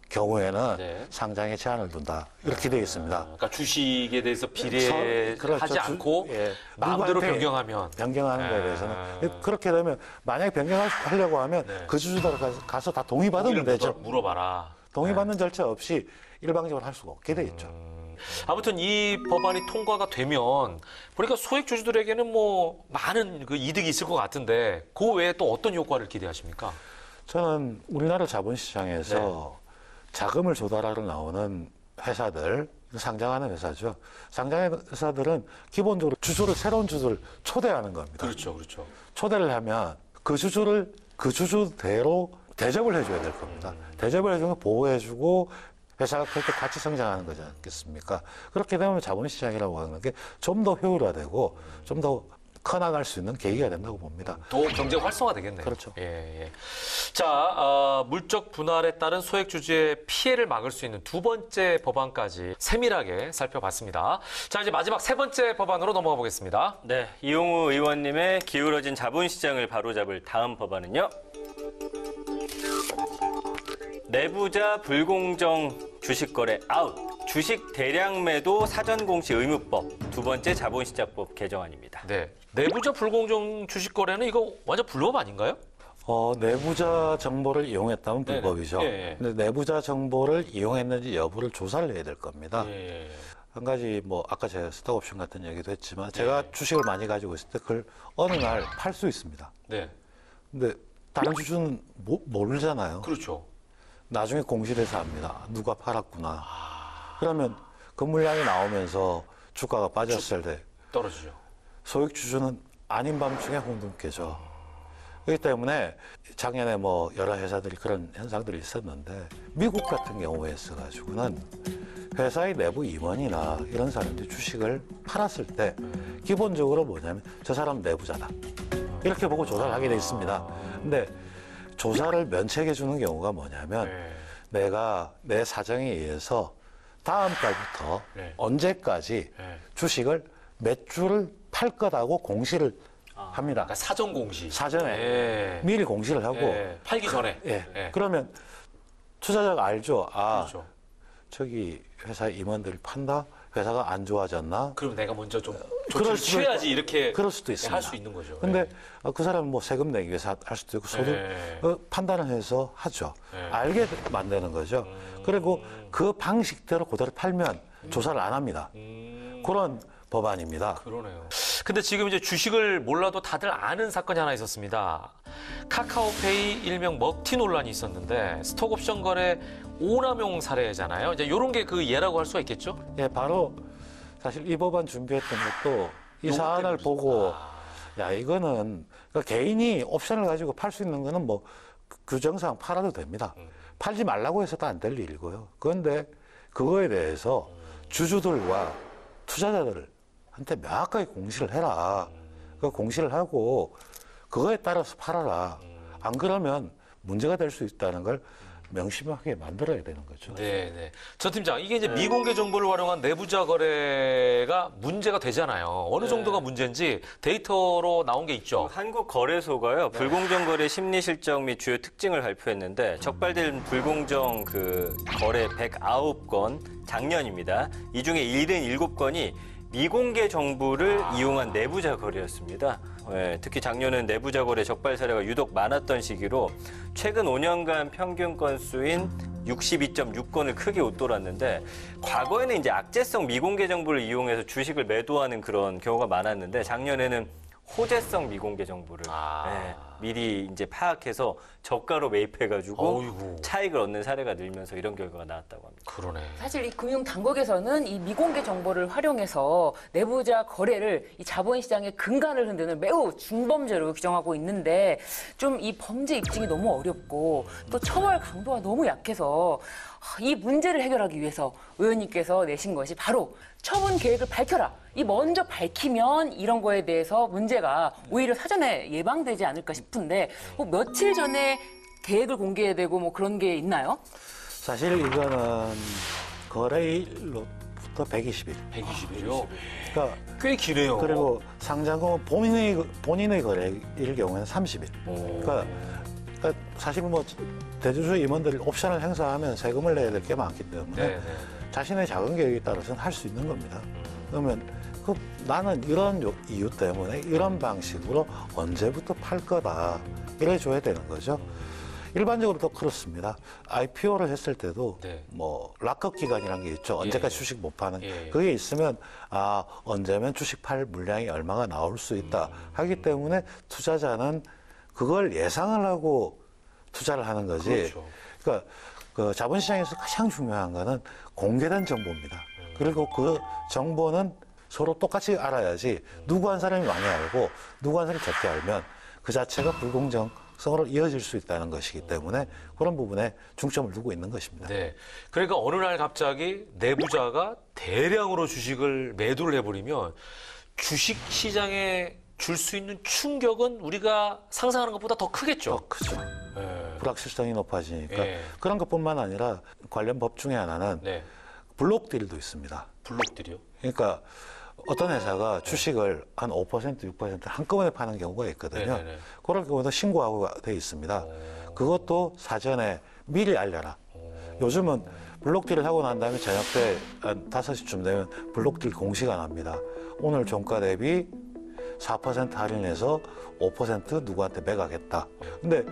경우에는 네. 상장에 제한을 둔다. 이렇게 되어 있습니다. 그러니까 주식에 대해서 비례하지 그렇죠. 않고 예. 마음대로 누구한테 변경하면 거에 대해서는 그렇게 되면 만약에 변경하려고 하면 네. 그 주주들 가서 다 동의받으면 되죠. 물어봐라. 동의받는 절차 없이 일방적으로 할 수가 없게 돼 있죠. 아무튼 이 법안이 통과가 되면 보니까 소액 주주들에게는 뭐 많은 그 이득이 있을 것 같은데 그 외에 또 어떤 효과를 기대하십니까? 저는 우리나라 자본시장에서 자금을 조달하러 나오는 회사들, 상장하는 회사죠. 상장하는 회사들은 기본적으로 새로운 주주를 초대하는 겁니다. 그렇죠. 초대를 하면 그 주주를 그 주주대로 대접을 해줘야 될 겁니다. 대접을 해주면 보호해주고 회사가 그렇게 같이 성장하는 거지 않겠습니까? 그렇게 되면 자본시장이라고 하는 게 좀 더 효율화되고 좀 더 커나갈 수 있는 계기가 된다고 봅니다. 더 경제 활성화되겠네요. 그렇죠. 예. 자, 물적 분할에 따른 소액 주주의 피해를 막을 수 있는 두 번째 법안까지 세밀하게 살펴봤습니다. 자, 이제 마지막 세 번째 법안으로 넘어가 보겠습니다. 네, 이용우 의원님의 기울어진 자본시장을 바로잡을 다음 법안은요. 내부자 불공정 주식거래 아웃, 주식 대량 매도 사전 공시 의무법 두 번째 자본시장법 개정안입니다. 네. 내부자 불공정 주식 거래는 이거 완전 불법 아닌가요? 내부자 정보를 이용했다면 네네. 불법이죠. 예. 근데 내부자 정보를 이용했는지 여부를 조사를 해야 될 겁니다. 예. 한 가지 아까 제가 스톡옵션 같은 얘기도 했지만 제가 주식을 많이 가지고 있을 때 그걸 어느 날 팔 수 있습니다. 네. 근데 다른 주주는 모르잖아요. 그렇죠. 나중에 공시돼서 압니다. 누가 팔았구나. 그러면 그 물량이 나오면서 주가가 빠졌을 때 떨어지죠. 소액 주주는 아닌 밤중에 홍등 깨죠. 그렇기 때문에 작년에 여러 회사들이 그런 현상들이 있었는데 미국 같은 경우에 있어가지고는 회사의 내부 임원이나 이런 사람들이 주식을 팔았을 때 기본적으로 뭐냐면 저 사람 내부자다. 이렇게 보고 조사를 하게 돼 있습니다. 근데 조사를 면책해 주는 경우가 뭐냐면 내가 내 사정에 의해서 다음 달부터 언제까지 주식을 몇 주를 팔 거다고 공시를 합니다. 그러니까 사전 공시. 사전에 미리 공시를 하고 팔기 전에. 그러면 투자자가 알죠. 그렇죠. 저기 회사 임원들이 판다. 회사가 안 좋아졌나? 그럼 내가 먼저 좀 그럴 조치를 수도 취해야지 이렇게 그럴 수도 있습니다. 할 수 있는 거죠. 근데 그 사람은 세금 내기 위해서 할 수도 있고 소득 판단을 해서 하죠. 알게 만드는 거죠. 그리고 그 방식대로 그대로 팔면 조사를 안 합니다. 그런 법안입니다. 그러네요. 근데 지금 이제 주식을 몰라도 다들 아는 사건이 하나 있었습니다. 카카오페이 일명 먹튀 논란이 있었는데 스톡옵션 거래 오남용 사례잖아요. 이제 이런 게 그 예라고 할 수가 있겠죠? 예, 바로 사실 이 법안 준비했던 것도 이 사안을 보고 야 이거는 그러니까 개인이 옵션을 가지고 팔 수 있는 거는 규정상 팔아도 됩니다. 팔지 말라고 해서도 안 될 일이고요. 그런데 그거에 대해서 주주들과 투자자들한테 명확하게 공시를 해라. 그 공시를 하고 그거에 따라서 팔아라. 안 그러면 문제가 될 수 있다는 걸 명심하게 만들어야 되는 거죠. 네. 전 팀장, 이게 이제 미공개 정보를 활용한 내부자 거래가 문제가 되잖아요. 어느 정도가 문제인지 데이터로 나온 게 있죠. 한국거래소가요, 불공정 거래 심리 실적 및 주요 특징을 발표했는데 적발된 불공정 거래 109건 작년입니다. 이 중에 77건이 미공개 정보를 이용한 내부자 거래였습니다. 특히 작년은 내부자 거래 적발 사례가 유독 많았던 시기로 최근 5년간 평균 건수인 62.6건을 크게 웃돌았는데 과거에는 이제 악재성 미공개 정보를 이용해서 주식을 매도하는 그런 경우가 많았는데 작년에는 호재성 미공개 정보를 미리 이제 파악해서 저가로 매입해가지고 어이구. 차익을 얻는 사례가 늘면서 이런 결과가 나왔다고 합니다. 그러네. 사실 이 금융 당국에서는 이 미공개 정보를 활용해서 내부자 거래를 이 자본시장의 근간을 흔드는 매우 중범죄로 규정하고 있는데 좀 이 범죄 입증이 너무 어렵고 또 처벌 강도가 너무 약해서 이 문제를 해결하기 위해서 의원님께서 내신 것이 바로 처분 계획을 밝혀라. 이 먼저 밝히면 이런 거에 대해서 문제가 오히려 사전에 예방되지 않을까 싶은데 뭐 며칠 전에 계획을 공개해야 되고 뭐 그런 게 있나요? 사실 이거는 거래일로부터 120일. 120일이요? 그러니까 꽤 기네요. 그리고 상장금은 본인의 거래일 경우에는 30일. 그러니까 사실 뭐 대주주 임원들이 옵션을 행사하면 세금을 내야 될 게 많기 때문에 네, 네. 자신의 자금 계획에 따라서는 할 수 있는 겁니다. 그러면 나는 이런 이유 때문에 이런 방식으로 언제부터 팔 거다 이래 줘야 되는 거죠. 일반적으로 도 그렇습니다. IPO를 했을 때도 네. 뭐 락업 기간이라는 게 있죠. 언제까지 주식 못 파는. 예. 그게 있으면 언제면 주식 팔 물량이 얼마가 나올 수 있다 하기 때문에 투자자는 그걸 예상을 하고 투자를 하는 거지. 그렇죠. 그러니까 그 자본시장에서 가장 중요한 거는 공개된 정보입니다. 그리고 그 정보는 서로 똑같이 알아야지 누구 한 사람이 많이 알고 누구 한 사람이 적게 알면 그 자체가 불공정성으로 이어질 수 있다는 것이기 때문에 그런 부분에 중점을 두고 있는 것입니다. 네. 그러니까 어느 날 갑자기 내부자가 대량으로 주식을 매도를 해버리면 주식 시장에 줄 수 있는 충격은 우리가 상상하는 것보다 더 크겠죠. 더 크죠. 네. 불확실성이 높아지니까 예. 그런 것뿐만 아니라 관련 법 중에 하나는 네. 블록딜도 있습니다. 블록들이요? 그러니까 어떤 회사가 주식을 한 5%, 6% 한꺼번에 파는 경우가 있거든요. 네네네. 그럴 경우도 신고하고 돼 있습니다. 그것도 사전에 미리 알려라. 요즘은 블록딜을 하고 난 다음에 저녁 때 한 5시쯤 되면 블록딜 공시가 납니다. 오늘 종가 대비 4% 할인해서 5% 누구한테 매각했다. 근데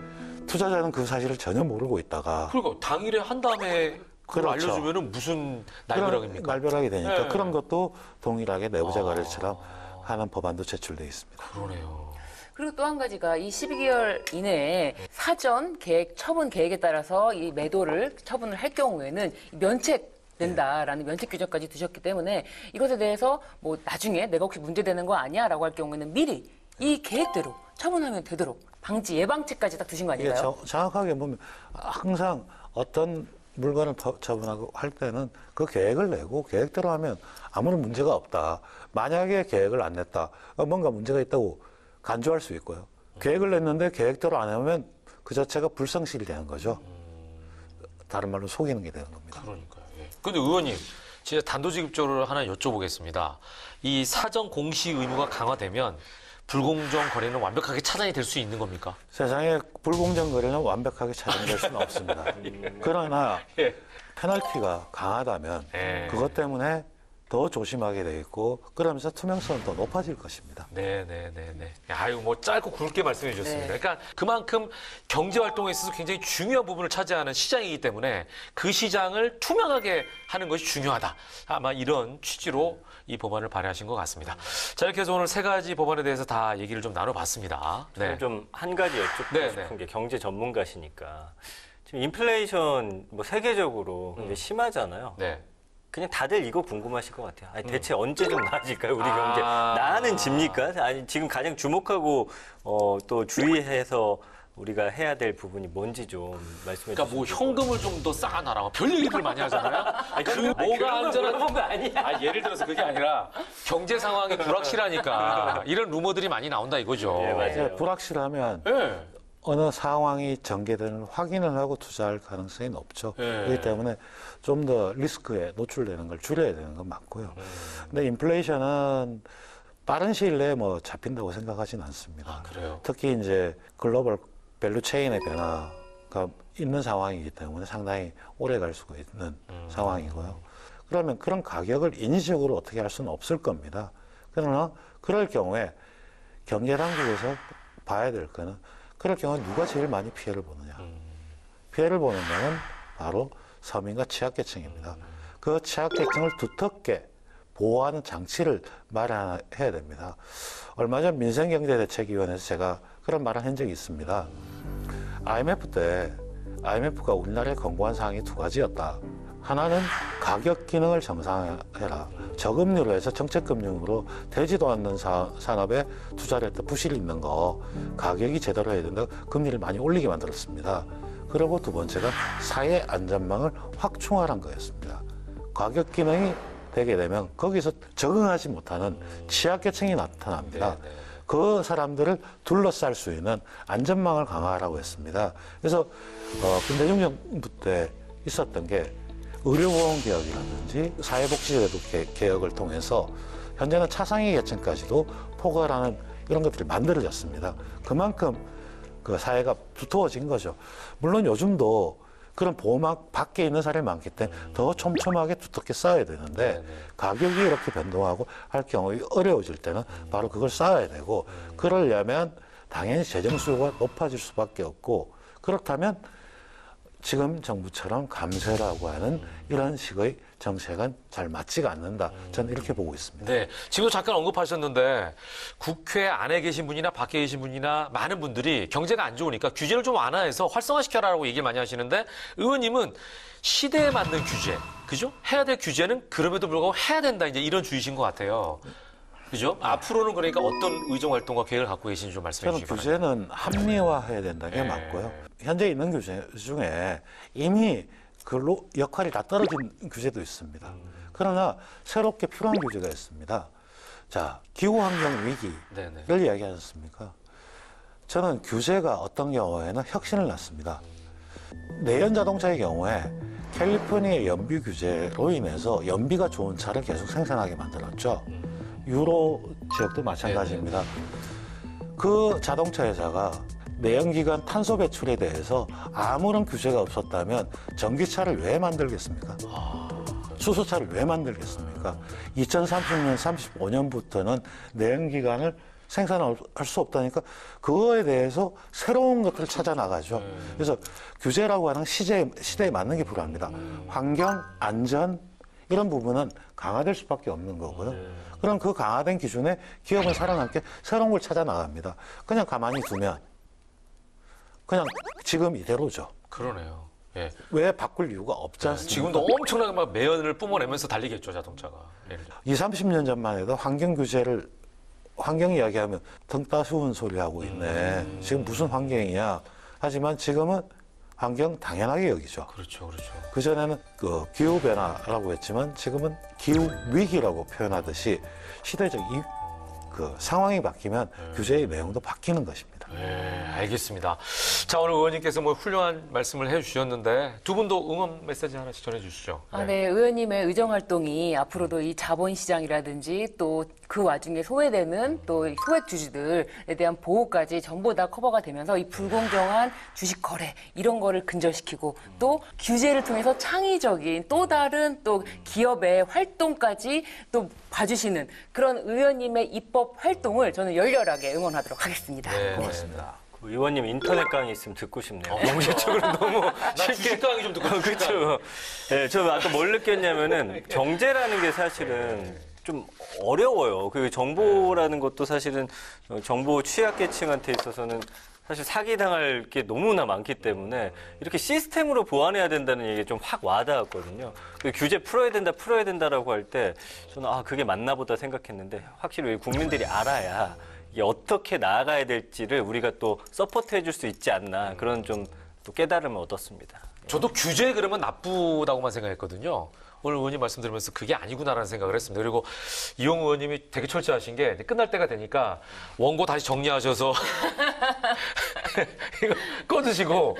투자자는 그 사실을 전혀 모르고 있다가 그러니까 당일에 한 다음에 그걸 그렇죠. 알려주면은 무슨 날벼락입니까? 날벼락이 되니까 네. 그런 것도 동일하게 내부자 거래처럼 하는 법안도 제출돼 있습니다. 그러네요. 그리고 또 한 가지가 이 12개월 이내에 사전 계획, 처분 계획에 따라서 이 매도를 처분을 할 경우에는 면책된다라는 면책 규정까지 두셨기 때문에 이것에 대해서 뭐 나중에 내가 혹시 문제되는 거 아니야라고 할 경우에는 미리 이 계획대로 처분하면 되도록 방지 예방책까지 딱 두신 거 이게 아닌가요? 정확하게 보면 항상 어떤 물건을 처분하고 할 때는 그 계획을 내고 계획대로 하면 아무런 문제가 없다. 만약에 계획을 안 냈다. 뭔가 문제가 있다고 간주할 수 있고요. 계획을 냈는데 계획대로 안 하면 그 자체가 불성실이 되는 거죠. 다른 말로 속이는 게 되는 겁니다. 그러니까요. 예. 근데 의원님, 진짜 단도직입적으로 하나 여쭤보겠습니다. 이 사전 공시 의무가 강화되면 불공정 거래는 완벽하게 차단이 될 수 있는 겁니까? 세상에 불공정 거래는 완벽하게 차단될 수는 없습니다. 그러나 예. 페널티가 강하다면 예. 그것 때문에 더 조심하게 돼 있고 그러면서 투명성은 더 높아질 것입니다. 네네네네. 아유, 뭐 짧고 굵게 말씀해 주셨습니다. 네. 그러니까 그만큼 경제 활동에 있어서 굉장히 중요한 부분을 차지하는 시장이기 때문에 그 시장을 투명하게 하는 것이 중요하다. 아마 이런 취지로 이 법안을 발의하신 것 같습니다. 자, 이렇게 해서 오늘 세 가지 법안에 대해서 다 얘기를 좀 나눠봤습니다. 네. 좀 한 가지 여쭙고 네, 싶은 네. 게 경제 전문가시니까 지금 인플레이션 뭐 세계적으로 굉장히 심하잖아요. 네. 그냥 다들 이거 궁금하실 것 같아요. 아니, 대체 언제 좀 나아질까요, 우리 경제? 나아는 집니까? 아니, 지금 가장 주목하고 또 주의해서 우리가 해야 될 부분이 뭔지 좀 말씀해 주시죠. 그러니까 뭐 현금을 좀 더 쌓아놔라. 별 얘기들 많이 하잖아요. 뭐가 안전한 거 아니야? 예를 들어서 그게 아니라 경제 상황이 불확실하니까 이런 루머들이 많이 나온다 이거죠. 예, 맞아요. 이제 불확실하면 예. 어느 상황이 전개되는 확인을 하고 투자할 가능성이 높죠. 예. 그렇기 때문에 좀 더 리스크에 노출되는 걸 줄여야 되는 건 맞고요. 근데 인플레이션은 빠른 시일 내에 뭐 잡힌다고 생각하진 않습니다. 그래요? 특히 이제 글로벌 밸류 체인의 변화가 있는 상황이기 때문에 상당히 오래 갈 수가 있는 상황이고요. 그러면 그런 가격을 인위적으로 어떻게 할 수는 없을 겁니다. 그러나 그럴 경우에 경제당국에서 봐야 될 거는 그럴 경우 누가 제일 많이 피해를 보느냐. 피해를 보는 거는 바로 서민과 취약계층입니다. 그 취약계층을 두텁게 보호하는 장치를 마련해야 됩니다. 얼마 전 민생경제대책위원회에서 제가 그런 말을 한 적이 있습니다. IMF 때 IMF가 우리나라에 권고한 사항이 두 가지였다. 하나는 가격 기능을 정상화해라. 저금리로 해서 정책금융으로 되지도 않는 산업에 투자를 했다. 부실이 있는 거 가격이 제대로 해야 된다. 금리를 많이 올리게 만들었습니다. 그리고 두 번째가 사회 안전망을 확충하라는 거였습니다. 가격 기능이 되게 되면 거기서 적응하지 못하는 취약계층이 나타납니다. 그 사람들을 둘러쌀 수 있는 안전망을 강화하라고 했습니다. 그래서 김대중 정부 때 있었던 게 의료보험 개혁이라든지 사회복지제도 개혁을 통해서 현재는 차상위 계층까지도 포괄하는 이런 것들이 만들어졌습니다. 그만큼 그 사회가 두터워진 거죠. 물론 요즘도 그런 보호막 밖에 있는 사람이 많기 때문에 더 촘촘하게 두텁게 쌓아야 되는데 가격이 이렇게 변동하고 할 경우 어려워질 때는 바로 그걸 쌓아야 되고 그러려면 당연히 재정 수요가 높아질 수밖에 없고 그렇다면 지금 정부처럼 감세라고 하는 이런 식의 정책은 잘 맞지가 않는다. 저는 이렇게 보고 있습니다. 네, 지금 잠깐 언급하셨는데 국회 안에 계신 분이나 밖에 계신 분이나 많은 분들이 경제가 안 좋으니까 규제를 좀 완화해서 활성화시켜라라고 얘기를 많이 하시는데 의원님은 시대에 맞는 규제, 그죠? 해야 될 규제는 그럼에도 불구하고 해야 된다. 이제 이런 주의신 것 같아요. 그죠? 앞으로는 그러니까 어떤 의정 활동과 계획을 갖고 계신지 좀 말씀해 저는 주시기 바랍니다. 규제는 합리화해야 된다는 게 맞고요. 현재 있는 규제 중에 이미 그 역할이 다 떨어진 규제도 있습니다. 그러나 새롭게 필요한 규제가 있습니다. 자, 기후환경 위기를 이야기하셨습니까? 저는 규제가 어떤 경우에는 혁신을 낳습니다. 내연 자동차의 경우에 캘리포니아 연비 규제로 인해서 연비가 좋은 차를 계속 생산하게 만들었죠. 유로 지역도 마찬가지입니다. 그 자동차 회사가 내연기관 탄소 배출에 대해서 아무런 규제가 없었다면 전기차를 왜 만들겠습니까? 수소차를 왜 만들겠습니까? 2030년, 35년부터는 내연기관을 생산할 수 없다니까 그거에 대해서 새로운 것들을 찾아 나가죠. 그래서 규제라고 하는 시대에 맞는 게 필요합니다. 환경, 안전 이런 부분은 강화될 수밖에 없는 거고요. 그럼 그 강화된 기준에 기업은 살아남게 새로운 걸 찾아 나갑니다. 그냥 가만히 두면 그냥 지금 이대로죠. 그러네요. 예. 왜 바꿀 이유가 없지 않습니까? 지금도 엄청나게 막 매연을 뿜어내면서 달리겠죠, 자동차가. 예를 들어. 20, 30년 전만 해도 환경 규제를 환경 이야기하면 등 따스운 소리 하고 있네. 지금 무슨 환경이냐. 하지만 지금은 환경 당연하게 여기죠. 그렇죠, 그렇죠. 그전에는 그 기후변화라고 했지만 지금은 기후위기라고 표현하듯이 시대적 그 상황이 바뀌면 규제의 내용도 바뀌는 것입니다. 네, 알겠습니다. 자, 오늘 의원님께서 뭐 훌륭한 말씀을 해주셨는데 두 분도 응원 메시지 하나씩 전해주시죠. 네, 의원님의 의정 활동이 앞으로도 이 자본시장이라든지 또 그 와중에 소외되는 또 소액 주주들에 대한 보호까지 전부 다 커버가 되면서 이 불공정한 주식 거래 이런 거를 근절시키고 또 규제를 통해서 창의적인 또 다른 또 기업의 활동까지 또 봐주시는 그런 의원님의 입법 활동을 저는 열렬하게 응원하도록 하겠습니다. 네, 고맙습니다. 그 의원님 인터넷 강의 있으면 듣고 싶네요. 공식적으로 너무 나 주식 강의 좀 듣고 싶다. 그렇죠. 네, 저 아까 뭘 느꼈냐면은 경제라는 게 사실은 좀 어려워요. 그 정보라는 것도 사실은 정보 취약계층한테 있어서는 사실 사기당할 게 너무나 많기 때문에 이렇게 시스템으로 보완해야 된다는 얘기 좀 확 와닿았거든요. 그 규제 풀어야 된다라고 할 때 저는 그게 맞나 보다 생각했는데 확실히 국민들이 알아야 이게 어떻게 나아가야 될지를 우리가 또 서포트 해줄 수 있지 않나 그런 좀 또 깨달음을 얻었습니다. 저도 규제 그러면 나쁘다고만 생각했거든요. 오늘 의원님 말씀 들으면서 그게 아니구나라는 생각을 했습니다. 그리고 이용 의원님이 되게 철저하신 게 끝날 때가 되니까 원고 다시 정리하셔서 이거 꺼주시고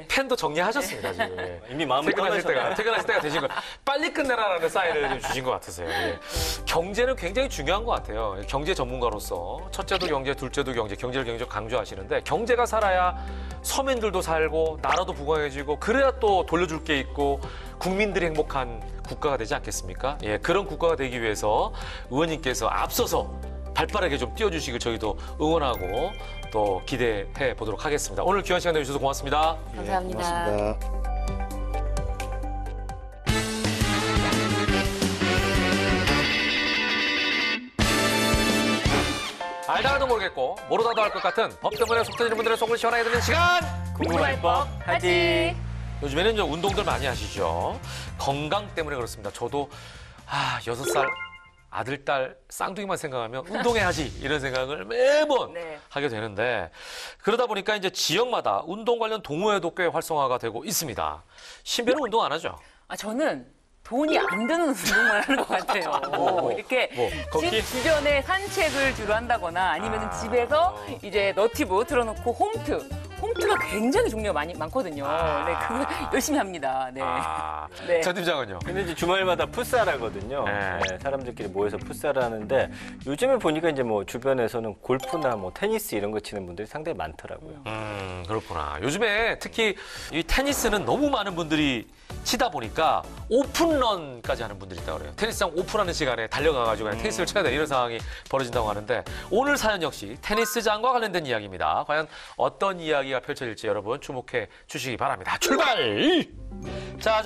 펜도 정리하셨습니다. 지금. 예. 이미 마음을 떠나셨나요? 퇴근하실 때가 되신 거 빨리 끝내라라는 사인을 좀 주신 것 같으세요. 예. 경제는 굉장히 중요한 것 같아요. 경제 전문가로서 첫째도 경제, 둘째도 경제, 경제를 굉장히 강조하시는데 경제가 살아야 서민들도 살고 나라도 부강해지고 그래야 또 돌려줄 게 있고 국민들이 행복한 국가가 되지 않겠습니까? 예, 그런 국가가 되기 위해서 의원님께서 앞서서 발빠르게 좀 뛰어주시길 저희도 응원하고 또 기대해 보도록 하겠습니다. 오늘 귀한 시간 내주셔서 고맙습니다. 감사합니다. 고맙습니다. 알다가도 모르겠고 모르다도 알 것 같은 법 때문에 속 터지는 분들의 속을 시원하게 듣는 시간. 궁금할 법 하지. 요즘에는 이제 운동들 많이 하시죠. 건강 때문에 그렇습니다. 저도 6살 아들, 딸 쌍둥이만 생각하면 운동해야지 이런 생각을 매번 네. 하게 되는데 그러다 보니까 이제 지역마다 운동 관련 동호회도 꽤 활성화가 되고 있습니다. 신변은 운동 안 하죠? 저는 돈이 안 드는 운동만 하는 것 같아요. 이렇게 걷기? 집 주변에 산책을 주로 한다거나 아니면 집에서 이제 너티브 틀어놓고 홈트가 굉장히 종류가 많거든요. 네, 그거 열심히 합니다. 네. 네. 전 팀장은요? 근데 이제 주말마다 풋살 하거든요. 네. 네, 사람들끼리 모여서 풋살을 하는데 요즘에 보니까 이제 뭐 주변에서는 골프나 뭐 테니스 이런 거 치는 분들이 상당히 많더라고요. 그렇구나. 요즘에 특히 이 테니스는 너무 많은 분들이 치다 보니까 오픈런까지 하는 분들이 있다고 그래요. 테니스장 오픈하는 시간에 달려가가지고 그냥 테니스를 쳐야 돼 이런 상황이 벌어진다고 하는데 오늘 사연 역시 테니스장과 관련된 이야기입니다. 과연 어떤 이야기가 펼쳐질지 여러분 주목해 주시기 바랍니다. 출발! 자.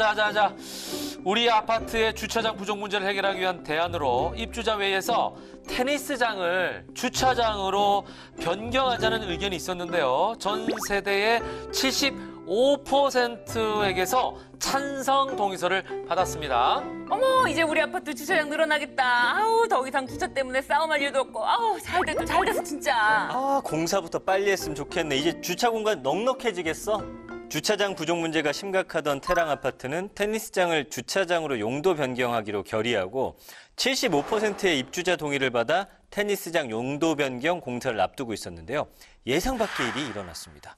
우리 아파트의 주차장 부족 문제를 해결하기 위한 대안으로 입주자회의에서 테니스장을 주차장으로 변경하자는 의견이 있었는데요. 전 세대의 75%에게서 찬성 동의서를 받았습니다. 어머, 이제 우리 아파트 주차장 늘어나겠다. 아우, 더 이상 주차 때문에 싸움할 일도 없고. 아우, 잘 됐어, 진짜. 공사부터 빨리 했으면 좋겠네. 이제 주차 공간 넉넉해지겠어? 주차장 부족 문제가 심각하던 태랑 아파트는 테니스장을 주차장으로 용도 변경하기로 결의하고 75%의 입주자 동의를 받아 테니스장 용도 변경 공사를 앞두고 있었는데요. 예상 밖의 일이 일어났습니다.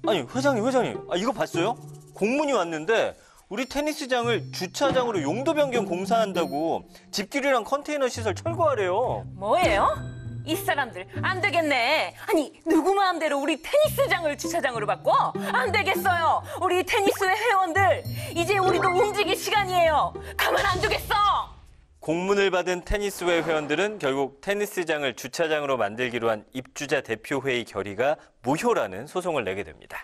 아니, 회장님, 이거 봤어요? 공문이 왔는데 우리 테니스장을 주차장으로 용도 변경 공사한다고 집길이랑 컨테이너 시설 철거하래요. 뭐예요? 이 사람들 안 되겠네. 아니, 누구 마음대로 우리 테니스장을 주차장으로 바꿔? 안 되겠어요. 우리 테니스회 회원들, 이제 우리도 움직일 시간이에요. 가만 안 두겠어. 공문을 받은 테니스회 회원들은 결국 테니스장을 주차장으로 만들기로 한 입주자 대표회의 결의가 무효라는 소송을 내게 됩니다.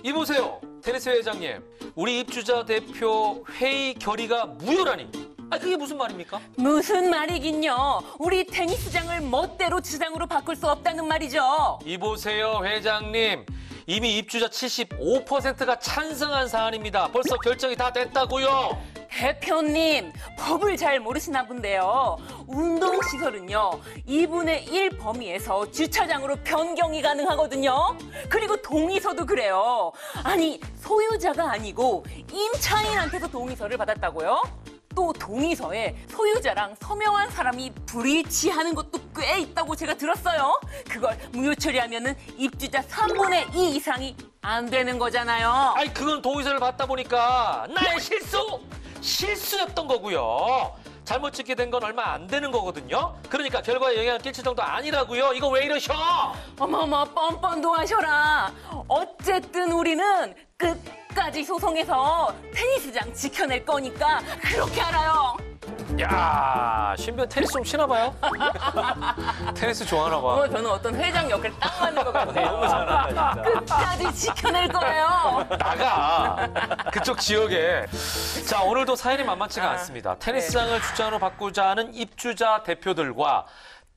이보세요, 테니스 회장님. 우리 입주자 대표 회의 결의가 무효라니. 그게 무슨 말입니까? 무슨 말이긴요. 우리 테니스장을 멋대로 주차장으로 바꿀 수 없다는 말이죠. 이보세요, 회장님. 이미 입주자 75%가 찬성한 사안입니다. 벌써 결정이 다 됐다고요. 대표님, 법을 잘 모르시나 본데요. 운동시설은요, 2분의 1 범위에서 주차장으로 변경이 가능하거든요. 그리고 동의서도 그래요. 아니, 소유자가 아니고 임차인한테서 동의서를 받았다고요? 또 동의서에 소유자랑 서명한 사람이 불일치하는 것도 꽤 있다고 제가 들었어요. 그걸 무효 처리하면은 입주자 3분의 2 이상이 안 되는 거잖아요. 그건 동의서를 받다 보니까 나의 실수였던 거고요. 잘못 찍게 된 건 얼마 안 되는 거거든요. 그러니까 결과에 영향을 끼칠 정도 아니라고요. 이거 왜 이러셔? 어머머, 뻔뻔도 하셔라. 어쨌든 우리는 끝까지 소송해서 테니스장 지켜낼 거니까 그렇게 알아요. 야, 신변 테니스 좀 치나 봐요? 테니스 좋아하나 봐. 저는 어떤 회장 역할을 딱 맞는 것 같아요. 너무 잘한다, 진짜. 끝까지 지켜낼 거예요. 나가. 그쪽 지역에. 자, 오늘도 사연이 만만치가 않습니다. 테니스장을 주차장으로 바꾸자는 입주자 대표들과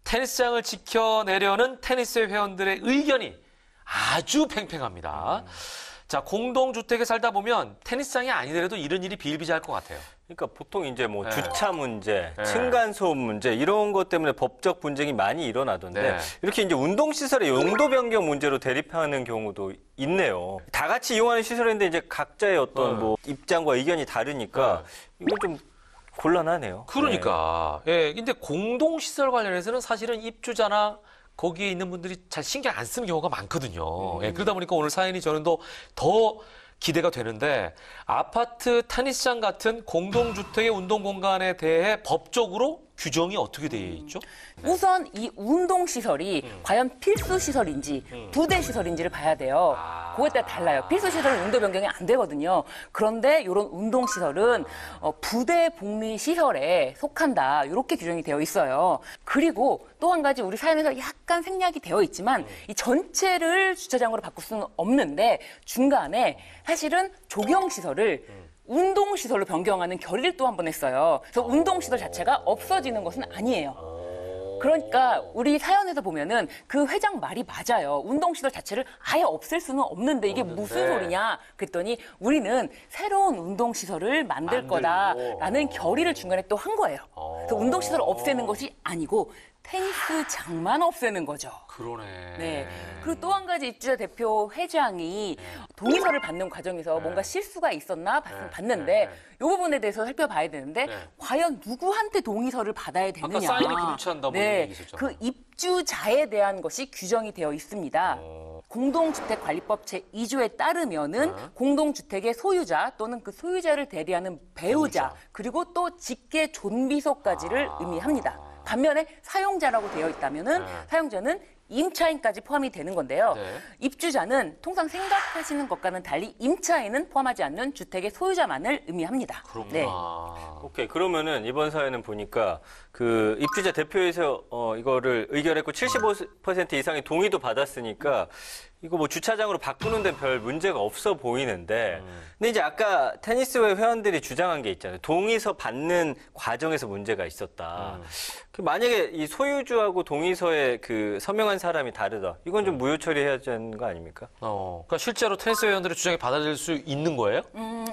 테니스장을 지켜내려는 테니스 회원들의 의견이 아주 팽팽합니다. 자, 공동주택에 살다 보면 테니스장이 아니더라도 이런 일이 비일비재할 것 같아요. 그러니까 보통 이제 뭐 네. 주차 문제, 네. 층간소음 문제 이런 것 때문에 법적 분쟁이 많이 일어나던데 네. 이렇게 이제 운동시설의 용도 변경 문제로 대립하는 경우도 있네요. 다 같이 이용하는 시설인데 이제 각자의 어떤 뭐 입장과 의견이 다르니까 이건 좀 곤란하네요. 그러니까. 예, 근데 공동시설 관련해서는 사실은 입주자나 거기에 있는 분들이 잘 신경 안 쓰는 경우가 많거든요. 예, 그러다 보니까 오늘 사연이 저는 더 기대가 되는데 아파트 테니스장 같은 공동주택의 운동 공간에 대해 법적으로 규정이 어떻게 되어 있죠? 우선 이 운동시설이 과연 필수시설인지 부대시설인지를 봐야 돼요. 그거에 따라 달라요. 필수시설은 용도 변경이 안 되거든요. 그런데 이런 운동시설은 부대 복리시설에 속한다. 이렇게 규정이 되어 있어요. 그리고 또 한 가지 우리 사연에서 약간 생략이 되어 있지만 이 전체를 주차장으로 바꿀 수는 없는데 중간에 사실은 조경시설을 운동시설로 변경하는 결의를 또 한 번 했어요. 그래서 운동시설 자체가 없어지는 것은 아니에요. 그러니까 우리 사연에서 보면은 그 회장 말이 맞아요. 운동시설 자체를 아예 없앨 수는 없는데 이게 무슨 소리냐 그랬더니 우리는 새로운 운동시설을 만들 거다라는 결의를 중간에 또 한 거예요. 그래서 운동시설을 없애는 것이 아니고 테니스장만 없애는 거죠. 그러네. 네. 그리고 또 한 가지 입주자 대표 회장이 동의서를 받는 과정에서 뭔가 실수가 있었나 봤는데 이 부분에 대해서 살펴봐야 되는데 과연 누구한테 동의서를 받아야 되느냐. 아까 사인을 기록한다 뭐 이런 얘기 있었죠. 그 입주자에 대한 것이 규정이 되어 있습니다. 공동주택관리법 제2조에 따르면은 공동주택의 소유자 또는 그 소유자를 대리하는 배우자 그리고 또 직계 존비속까지를 의미합니다. 반면에 사용자라고 되어 있다면은 사용자는 임차인까지 포함이 되는 건데요. 입주자는 통상 생각하시는 것과는 달리 임차인은 포함하지 않는 주택의 소유자만을 의미합니다. 그렇구나. 오케이. 그러면은 이번 사연은 보니까 그 입주자 대표에서 이거를 의결했고 75% 이상의 동의도 받았으니까 이거 뭐 주차장으로 바꾸는 데는 별 문제가 없어 보이는데 근데 이제 아까 테니스회 회원들이 주장한 게 있잖아요. 동의서 받는 과정에서 문제가 있었다. 만약에 이 소유주하고 동의서에 그 서명한 사람이 다르다. 이건 좀 무효 처리해야 되는 거 아닙니까? 그러니까 실제로 테니스 회원들의 주장이 받아들일 수 있는 거예요?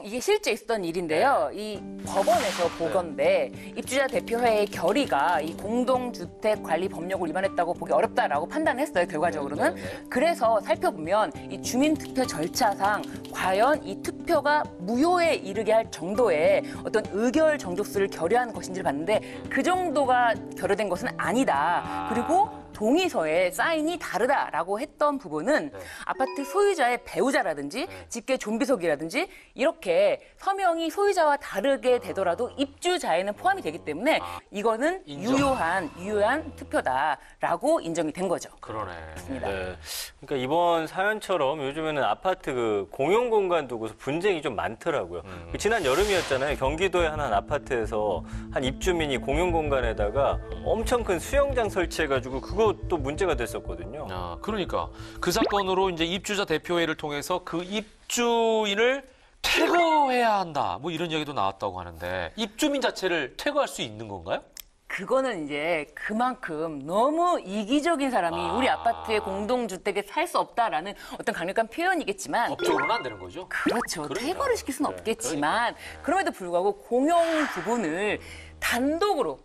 이게 실제 있었던 일인데요. 이 법원에서 보건데 입주자 대표회의 결의가 이 공동주택 관리 법령을 위반했다고 보기 어렵다라고 판단했어요. 결과적으로는. 그래서 살펴보면 이 주민투표 절차상 과연 이 투표가 무효에 이르게 할 정도의 어떤 의결 정족수를 결의한 것인지를 봤는데 그 정도가 결여된 것은 아니다. 그리고 동의서에 사인이 다르다라고 했던 부분은 아파트 소유자의 배우자라든지 직계 존비속이라든지 이렇게 서명이 소유자와 다르게 되더라도 입주자에는 포함이 되기 때문에 이거는 유효한 투표다라고 인정이 된 거죠. 그러네. 맞습니다. 네. 그러니까 이번 사연처럼 요즘에는 아파트 그 공용 공간 두고서 분쟁이 좀 많더라고요. 지난 여름이었잖아요. 경기도의 한 아파트에서 한 입주민이 공용 공간에다가 엄청 큰 수영장 설치해가지고 그것도 문제가 됐었거든요. 그러니까 그 사건으로 이제 입주자 대표회를 통해서 그 입주인을 퇴거해야 한다. 뭐 이런 이야기도 나왔다고 하는데 입주민 자체를 퇴거할 수 있는 건가요? 그거는 이제 그만큼 너무 이기적인 사람이 우리 아파트의 공동주택에 살 수 없다라는 어떤 강력한 표현이겠지만 법적으로는 안 되는 거죠? 그렇죠. 퇴거를 시킬 수는 없겠지만 그럼에도 불구하고 공용 부분을 단독으로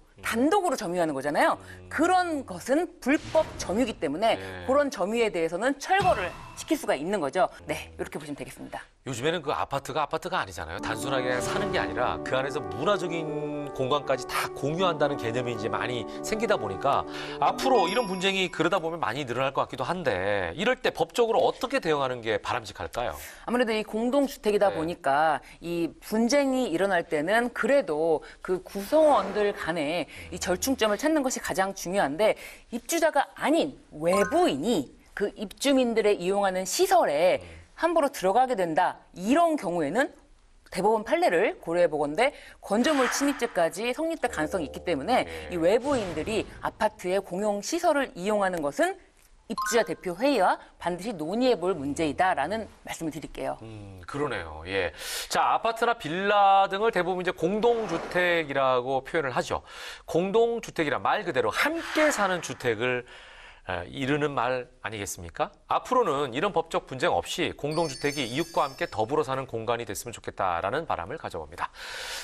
점유하는 거잖아요. 그런 것은 불법 점유이기 때문에 그런 점유에 대해서는 철거를 시킬 수가 있는 거죠. 네, 이렇게 보시면 되겠습니다. 요즘에는 그 아파트가 아니잖아요. 단순하게 사는 게 아니라 그 안에서 문화적인 공간까지 다 공유한다는 개념이 이제 많이 생기다 보니까 앞으로 이런 분쟁이 그러다 보면 많이 늘어날 것 같기도 한데 이럴 때 법적으로 어떻게 대응하는 게 바람직할까요? 아무래도 이 공동주택이다 보니까 이 분쟁이 일어날 때는 그래도 그 구성원들 간에 이 절충점을 찾는 것이 가장 중요한데 입주자가 아닌 외부인이 그 입주민들의 이용하는 시설에 함부로 들어가게 된다. 이런 경우에는 대법원 판례를 고려해 보건대 건조물 침입죄까지 성립될 가능성이 있기 때문에 이 외부인들이 아파트의 공용 시설을 이용하는 것은 입주자 대표 회의와 반드시 논의해 볼 문제이다라는 말씀을 드릴게요. 그러네요. 예. 자, 아파트나 빌라 등을 대부분 이제 공동주택이라고 표현을 하죠. 공동주택이란 말 그대로 함께 사는 주택을 이르는 말 아니겠습니까? 앞으로는 이런 법적 분쟁 없이 공동주택이 이웃과 함께 더불어 사는 공간이 됐으면 좋겠다라는 바람을 가져봅니다.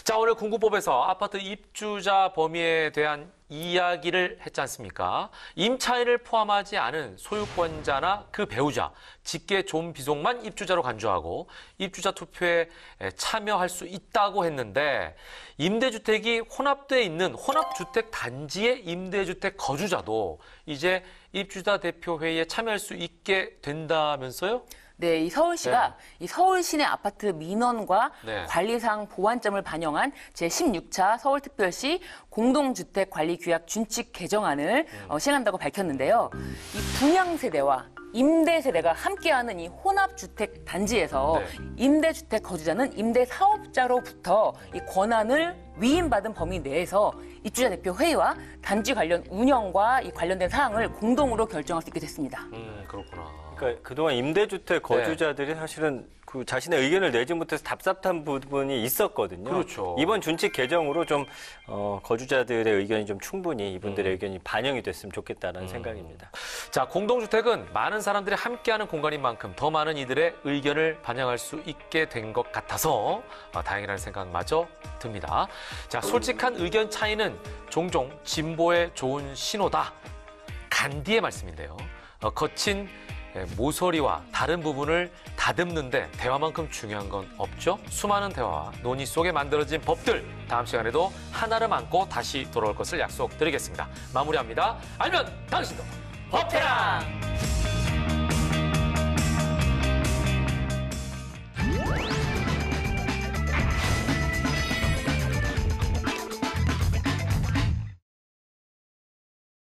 자, 오늘 공구법에서 아파트 입주자 범위에 대한 이야기를 했지 않습니까? 임차인을 포함하지 않은 소유권자나 그 배우자, 직계 존비속만 입주자로 간주하고 입주자 투표에 참여할 수 있다고 했는데 임대주택이 혼합돼 있는 혼합주택 단지의 임대주택 거주자도 이제 입주자 대표 회의에 참여할 수 있게 된다면서요? 네, 이 서울시가 이 서울 시내 아파트 민원과 네. 관리상 보완점을 반영한 제16차 서울특별시 공동주택관리규약 준칙 개정안을 시행한다고 밝혔는데요. 이 분양세대와 임대세대가 함께하는 이 혼합주택 단지에서 네. 임대주택 거주자는 임대사업자로부터 이 권한을 위임받은 범위 내에서 입주자 대표 회의와 단지 관련 운영과 이 관련된 사항을 공동으로 결정할 수 있게 됐습니다. 그렇구나. 그러니까 그동안 임대주택 거주자들이 사실은 그 자신의 의견을 내지 못해서 답답한 부분이 있었거든요. 그렇죠. 이번 준칙 개정으로 좀 거주자들의 의견이 좀 충분히 이분들의 의견이 반영이 됐으면 좋겠다는 생각입니다. 자, 공동주택은 많은 사람들이 함께하는 공간인 만큼 더 많은 이들의 의견을 반영할 수 있게 된 것 같아서 다행이라는 생각마저 듭니다. 자, 솔직한 의견 차이는 종종 진보에 좋은 신호다. 간디의 말씀인데요. 거친 모서리와 다른 부분을 다듬는데 대화만큼 중요한 건 없죠. 수많은 대화와 논의 속에 만들어진 법들, 다음 시간에도 하나를 안고 다시 돌아올 것을 약속드리겠습니다. 마무리합니다. 알면 당신도 법해라!